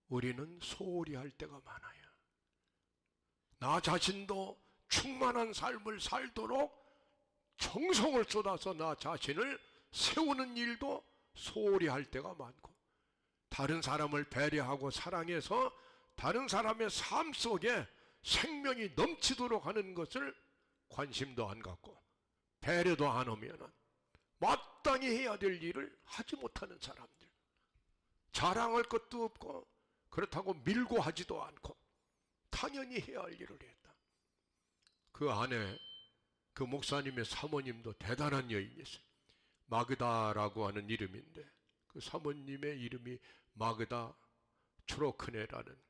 우리는 소홀히 할 때가 많아요. 나 자신도 충만한 삶을 살도록 정성을 쏟아서 나 자신을 세우는 일도 소홀히 할 때가 많고, 다른 사람을 배려하고 사랑해서 다른 사람의 삶 속에 생명이 넘치도록 하는 것을 관심도 안 갖고 배려도 안 하면은 마땅히 해야 될 일을 하지 못하는 사람들, 자랑할 것도 없고 그렇다고 밀고 하지도 않고 당연히 해야 할 일을 했다. 그 안에 그 목사님의 사모님도 대단한 여인이었어요. 마그다라고 하는 이름인데 그 사모님의 이름이 마그다 트로크네라는.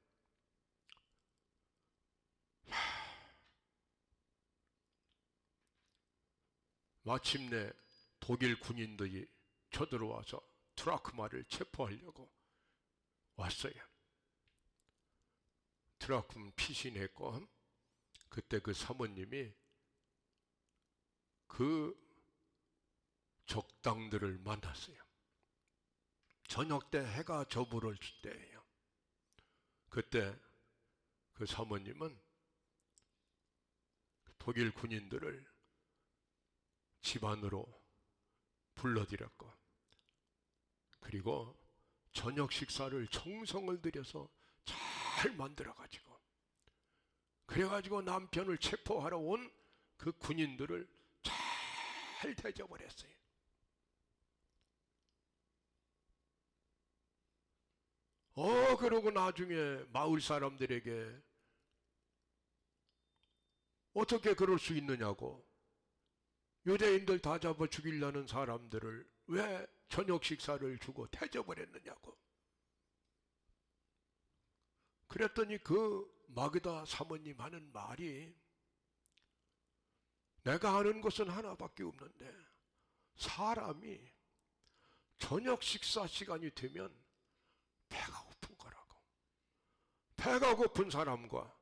마침내 독일 군인들이 쳐들어와서 트라크마를 체포하려고 왔어요. 트라크마 피신했고, 그때 그 사모님이 그 적당들을 만났어요. 저녁 때 해가 저물을 때예요. 그때 그 사모님은 독일 군인들을 집 안으로 불러들였고, 그리고 저녁 식사를 정성을 들여서 잘 만들어가지고, 그래가지고 남편을 체포하러 온 그 군인들을 잘 대접을 했어요. 그러고 나중에 마을 사람들에게 어떻게 그럴 수 있느냐고, 유대인들 다 잡아 죽이려는 사람들을 왜 저녁 식사를 주고 대접을 했느냐고. 그랬더니 그 마그다 사모님 하는 말이, 내가 아는 것은 하나밖에 없는데 사람이 저녁 식사 시간이 되면 배가 고픈 거라고. 배가 고픈 사람과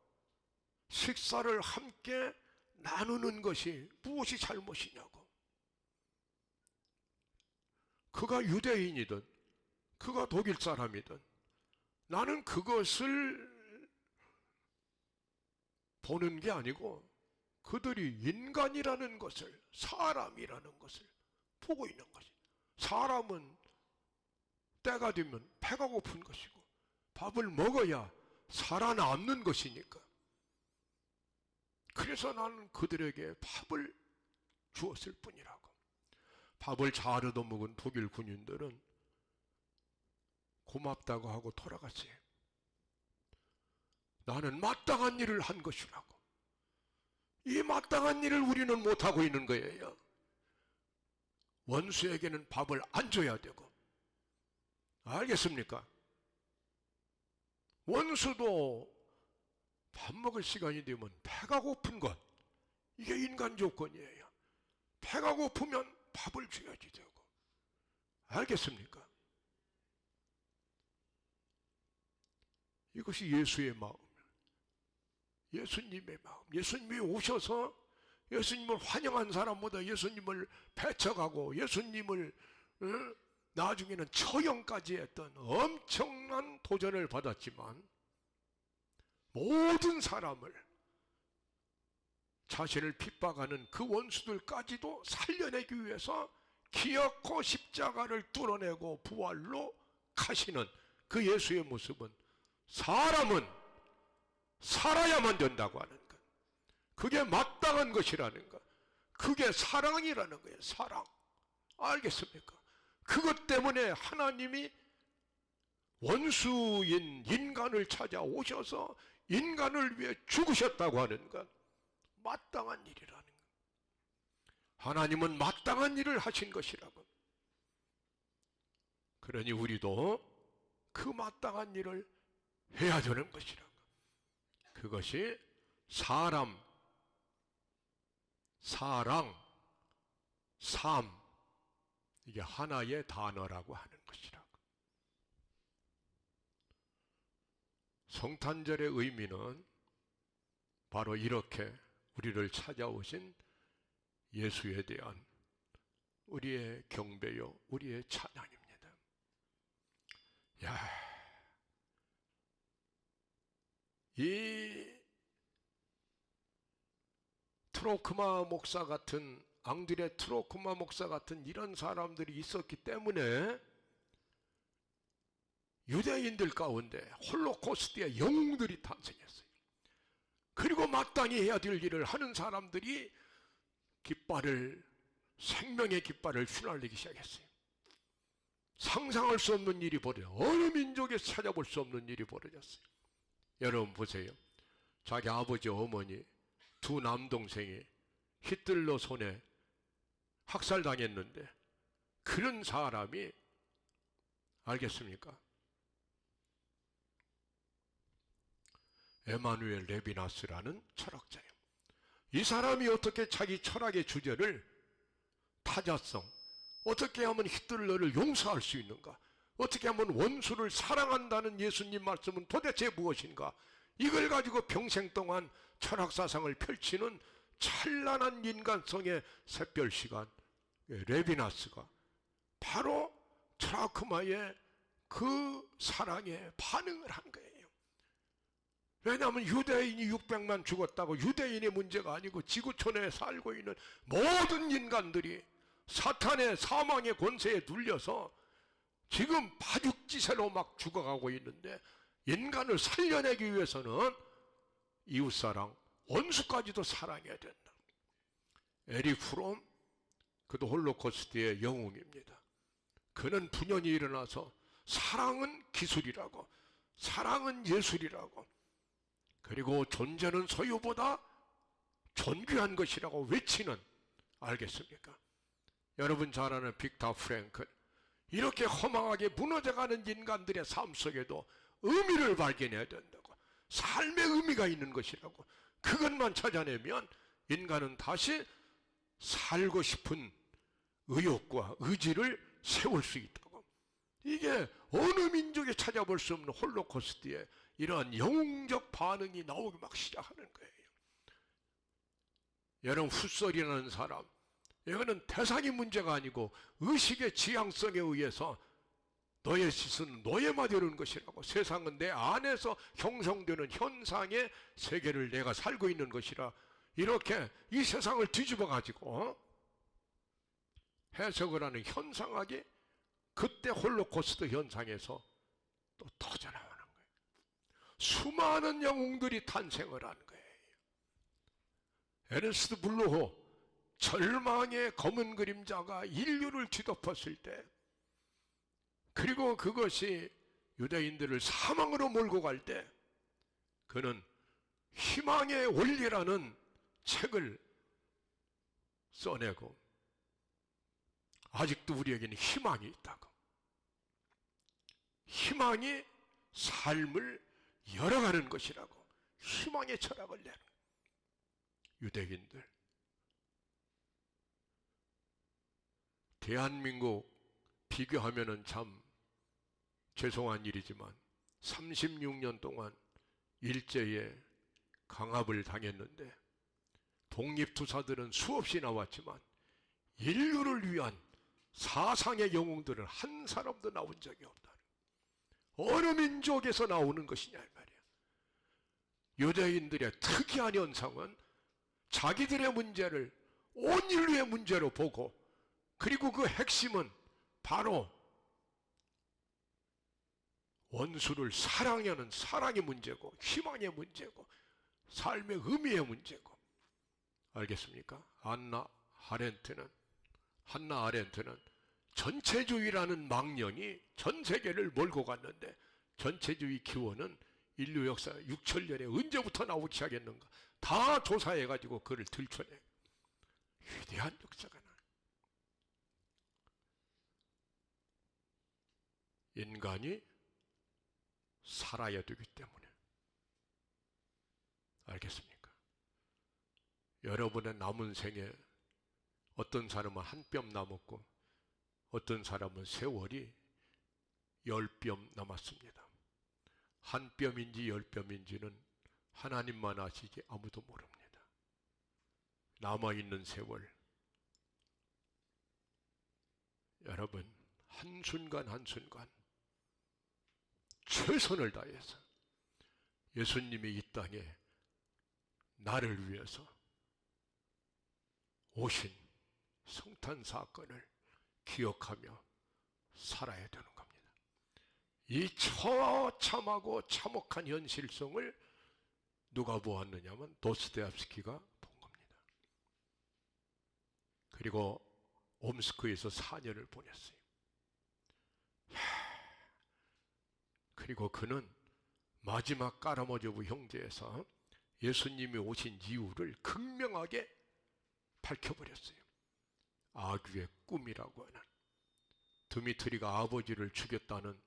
식사를 함께 나누는 것이 무엇이 잘못이냐고. 그가 유대인이든 그가 독일 사람이든 나는 그것을 보는 게 아니고 그들이 인간이라는 것을, 사람이라는 것을 보고 있는 것이. 사람은 때가 되면 배가 고픈 것이고 밥을 먹어야 살아남는 것이니까. 그래서 나는 그들에게 밥을 주었을 뿐이라고. 밥을 잘 얻어먹은 독일 군인들은 고맙다고 하고 돌아갔어요. 나는 마땅한 일을 한 것이라고. 이 마땅한 일을 우리는 못하고 있는 거예요. 원수에게는 밥을 안 줘야 되고. 알겠습니까? 원수도 밥 먹을 시간이 되면 배가 고픈 것, 이게 인간 조건이에요. 배가 고프면 밥을 줘야지 되고. 알겠습니까? 이것이 예수의 마음, 예수님의 마음. 예수님이 오셔서 예수님을 환영한 사람보다 예수님을 배척하고 예수님을 나중에는 처형까지 했던 엄청난 도전을 받았지만 모든 사람을, 자신을 핍박하는 그 원수들까지도 살려내기 위해서 기어코 십자가를 뚫어내고 부활로 가시는 그 예수의 모습은 사람은 살아야만 된다고 하는 것, 그게 마땅한 것이라는 것, 그게 사랑이라는 거예요. 사랑. 알겠습니까? 그것 때문에 하나님이 원수인 인간을 찾아오셔서 인간을 위해 죽으셨다고 하는 것, 마땅한 일이라는 것. 하나님은 마땅한 일을 하신 것이라고. 그러니 우리도 그 마땅한 일을 해야 되는 것이라고. 그것이 사람, 사랑, 삶, 이게 하나의 단어라고 하는 것이라고. 성탄절의 의미는 바로 이렇게 우리를 찾아오신 예수에 대한 우리의 경배요, 우리의 찬양입니다. 야, 이 트로크마 목사 같은, 앙드레 트로크마 목사 같은 이런 사람들이 있었기 때문에 유대인들 가운데 홀로코스트의 영웅들이 탄생했어요. 그리고 마땅히 해야 될 일을 하는 사람들이 깃발을, 생명의 깃발을 휘날리기 시작했어요. 상상할 수 없는 일이 벌어져, 어느 민족에서 찾아볼 수 없는 일이 벌어졌어요. 여러분 보세요. 자기 아버지, 어머니, 두 남동생이 히틀러 손에 학살당했는데 그런 사람이, 알겠습니까? 에마누엘 레비나스라는 철학자예요. 이 사람이 어떻게 자기 철학의 주제를 타자성, 어떻게 하면 히틀러를 용서할 수 있는가, 어떻게 하면 원수를 사랑한다는 예수님 말씀은 도대체 무엇인가, 이걸 가지고 평생 동안 철학사상을 펼치는 찬란한 인간성의 샛별시간 레비나스가 바로 트라크마의 그 사랑에 반응을 한 거예요. 왜냐하면 유대인이 600만 죽었다고 유대인의 문제가 아니고 지구촌에 살고 있는 모든 인간들이 사탄의 사망의 권세에 눌려서 지금 파죽지세로 막 죽어가고 있는데, 인간을 살려내기 위해서는 이웃사랑, 원수까지도 사랑해야 된다. 에릭 프롬, 그도 홀로코스트의 영웅입니다. 그는 분연히 일어나서 사랑은 기술이라고, 사랑은 예술이라고, 그리고 존재는 소유보다 존귀한 것이라고 외치는, 알겠습니까? 여러분 잘 아는 빅터 프랭클, 이렇게 허망하게 무너져가는 인간들의 삶 속에도 의미를 발견해야 된다고, 삶의 의미가 있는 것이라고, 그것만 찾아내면 인간은 다시 살고 싶은 의욕과 의지를 세울 수 있다고. 이게 어느 민족에 찾아볼 수 없는 홀로코스트에 이러한 영웅적 반응이 나오기 막 시작하는 거예요. 여러분, 훗소리라는 사람, 이거는 대상이 문제가 아니고 의식의 지향성에 의해서 너의 시선은 너에만 이루는 것이라고. 세상은 내 안에서 형성되는 현상의 세계를 내가 살고 있는 것이라. 이렇게 이 세상을 뒤집어 가지고 해석을 하는 현상학이 그때 홀로코스트 현상에서 또 터져나오는 거예요. 수많은 영웅들이 탄생을 한 거예요. 에르스트 블루호, 절망의 검은 그림자가 인류를 뒤덮었을 때, 그리고 그것이 유대인들을 사망으로 몰고 갈 때, 그는 희망의 원리라는 책을 써내고 아직도 우리에게는 희망이 있다고. 희망이 삶을 열어가는 것이라고. 희망의 철학을 내는 유대인들. 대한민국 비교하면은 참 죄송한 일이지만 36년 동안 일제에 강압을 당했는데 독립투사들은 수없이 나왔지만 인류를 위한 사상의 영웅들은 한 사람도 나온 적이 없다. 어느 민족에서 나오는 것이냐 이 말이야. 유대인들의 특이한 현상은 자기들의 문제를 온 인류의 문제로 보고, 그리고 그 핵심은 바로 원수를 사랑하는 사랑의 문제고, 희망의 문제고, 삶의 의미의 문제고. 알겠습니까? 한나 아렌트는 전체주의라는 망령이 전 세계를 몰고 갔는데, 전체주의 기원은 인류 역사 6천년에 언제부터 나오기 시작했는가 다 조사해가지고 그를 들춰내. 위대한 역사가 나. 인간이 살아야 되기 때문에. 알겠습니까? 여러분의 남은 생에 어떤 사람은 한 뼘 남았고 어떤 사람은 세월이 10뼘 남았습니다. 한 뼘인지 10뼘인지는 하나님만 아시지 아무도 모릅니다. 남아있는 세월, 여러분 한순간 한순간 최선을 다해서 예수님이 이 땅에 나를 위해서 오신 성탄 사건을 기억하며 살아야 되는 겁니다. 이 처참하고 참혹한 현실성을 누가 보았느냐면 도스토옙스키가 본 겁니다. 그리고 옴스크에서 4년을 보냈어요. 그리고 그는 마지막 까라모조브 형제에서 예수님이 오신 이유를 극명하게 밝혀버렸어요. 아귀의 꿈이라고 하는, 드미트리가 아버지를 죽였다는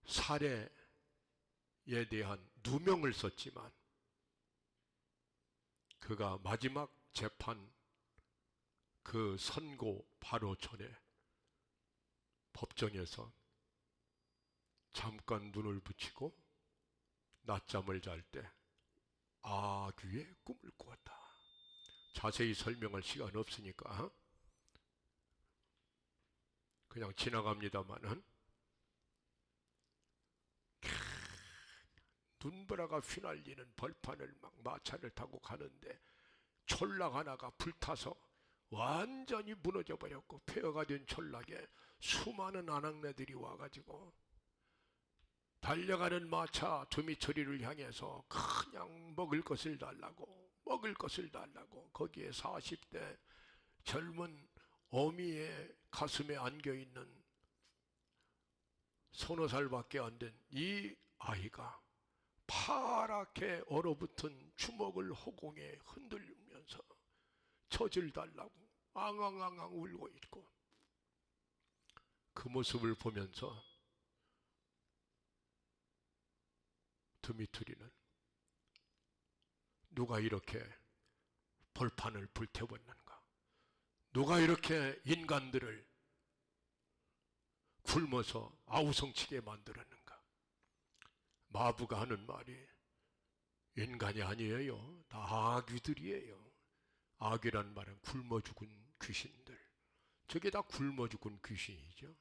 살해에 대한 누명을 썼지만 그가 마지막 재판 그 선고 바로 전에 법정에서 잠깐 눈을 붙이고 낮잠을 잘 때 아귀의 꿈을 꾸었다. 자세히 설명할 시간 없으니까 그냥 지나갑니다마는, 눈보라가 휘날리는 벌판을 막 마차를 타고 가는데 촌락 하나가 불타서 완전히 무너져 버렸고, 폐허가 된 촌락에 수많은 아낙네들이 와가지고 달려가는 마차 드미트리를 향해서 그냥 먹을 것을 달라고 거기에 40대 젊은 어미의 가슴에 안겨있는 서너 살밖에 안 된 이 아이가 파랗게 얼어붙은 주먹을 허공에 흔들면서 젖을 달라고 앙앙앙앙 울고 있고, 그 모습을 보면서 드미트리는 누가 이렇게 벌판을 불태웠는가? 누가 이렇게 인간들을 굶어서 아우성치게 만들었는가? 마부가 하는 말이 인간이 아니에요. 다 아귀들이에요. 아귀란 말은 굶어 죽은 귀신들. 저게 다 굶어 죽은 귀신이죠.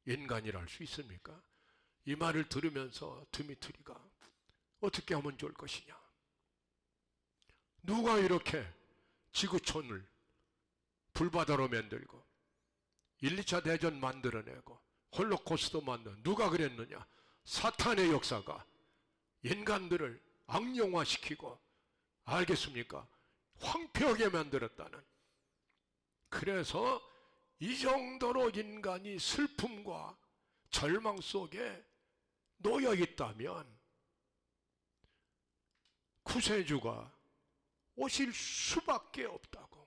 인간이랄 수 있습니까? 이 말을 들으면서 드미트리가 어떻게 하면 좋을 것이냐? 누가 이렇게 지구촌을 불바다로 만들고 1, 2차 대전 만들어내고 홀로코스트 만든 누가 그랬느냐? 사탄의 역사가 인간들을 악령화시키고, 알겠습니까? 황폐하게 만들었다는. 그래서 이 정도로 인간이 슬픔과 절망 속에 놓여 있다면 구세주가 오실 수밖에 없다고.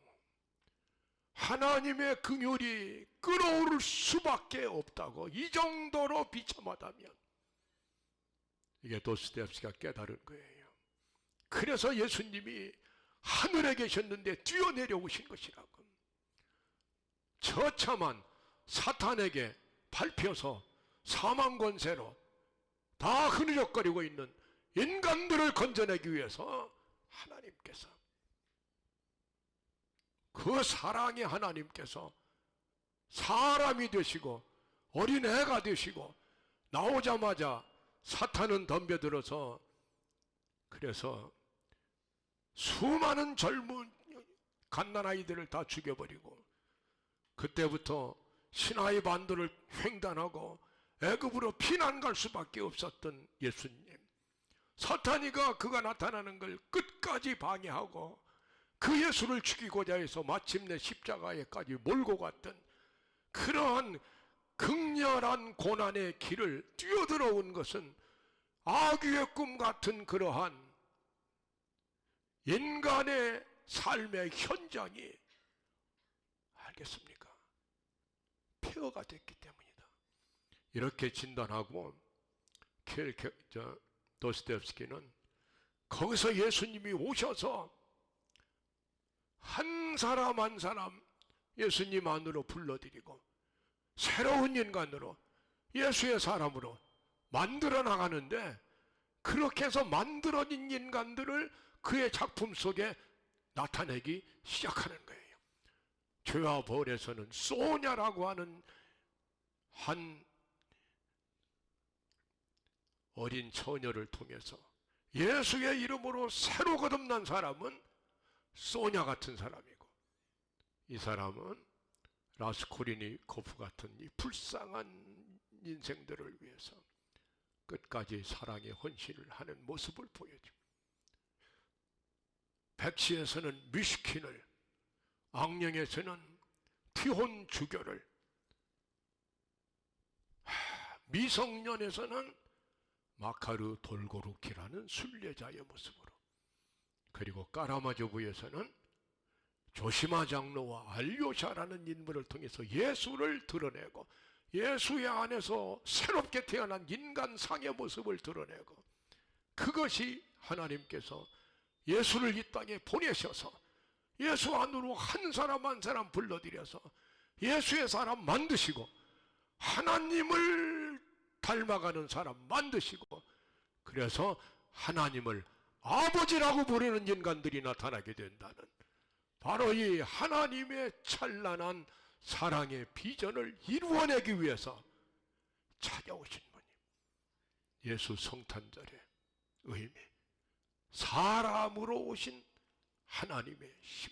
하나님의 긍휼이 끓어오를 수밖에 없다고. 이 정도로 비참하다면. 이게 도스토옙스키가 깨달은 거예요. 그래서 예수님이 하늘에 계셨는데 뛰어내려오신 것이라고. 처참한 사탄에게 밟혀서 사망 권세로 다 흐느적거리고 있는 인간들을 건져내기 위해서 하나님께서, 그 사랑의 하나님께서 사람이 되시고 어린애가 되시고, 나오자마자 사탄은 덤벼들어서, 그래서 수많은 젊은 갓난아이들을 다 죽여버리고, 그때부터 시나이 반도를 횡단하고 애굽으로 피난 갈 수밖에 없었던 예수님, 사탄이가 그가 나타나는 걸 끝까지 방해하고 그 예수를 죽이고자 해서 마침내 십자가에까지 몰고 갔던 그러한 극렬한 고난의 길을 뛰어들어온 것은 아귀의 꿈 같은 그러한 인간의 삶의 현장이, 알겠습니까? 폐허가 됐기 때문이다. 이렇게 진단하고 도스토옙스키는 거기서 예수님이 오셔서 한 사람 한 사람 예수님 안으로 불러들이고 새로운 인간으로, 예수의 사람으로 만들어 나가는데, 그렇게 해서 만들어진 인간들을 그의 작품 속에 나타내기 시작하는 거예요. 죄와 벌에서는 소냐라고 하는 한 어린 처녀를 통해서 예수의 이름으로 새로 거듭난 사람은 소냐 같은 사람이고, 이 사람은 라스코리니코프 같은 이 불쌍한 인생들을 위해서 끝까지 사랑의 헌신을 하는 모습을 보여줍니다. 백시에서는 미시킨을, 악령에서는 티혼 주교를, 미성년에서는 마카르 돌고루키라는 순례자의 모습으로, 그리고 까라마조부에서는 조시마 장로와 알료샤라는 인물을 통해서 예수를 드러내고, 예수의 안에서 새롭게 태어난 인간상의 모습을 드러내고, 그것이 하나님께서 예수를 이 땅에 보내셔서 예수 안으로 한 사람 한 사람 불러들여서 예수의 사람 만드시고, 하나님을 닮아가는 사람 만드시고, 그래서 하나님을 아버지라고 부르는 인간들이 나타나게 된다는, 바로 이 하나님의 찬란한 사랑의 비전을 이루어내기 위해서 찾아오신 분이 예수 성탄절의 의미, 사람으로 오신 하나님의 심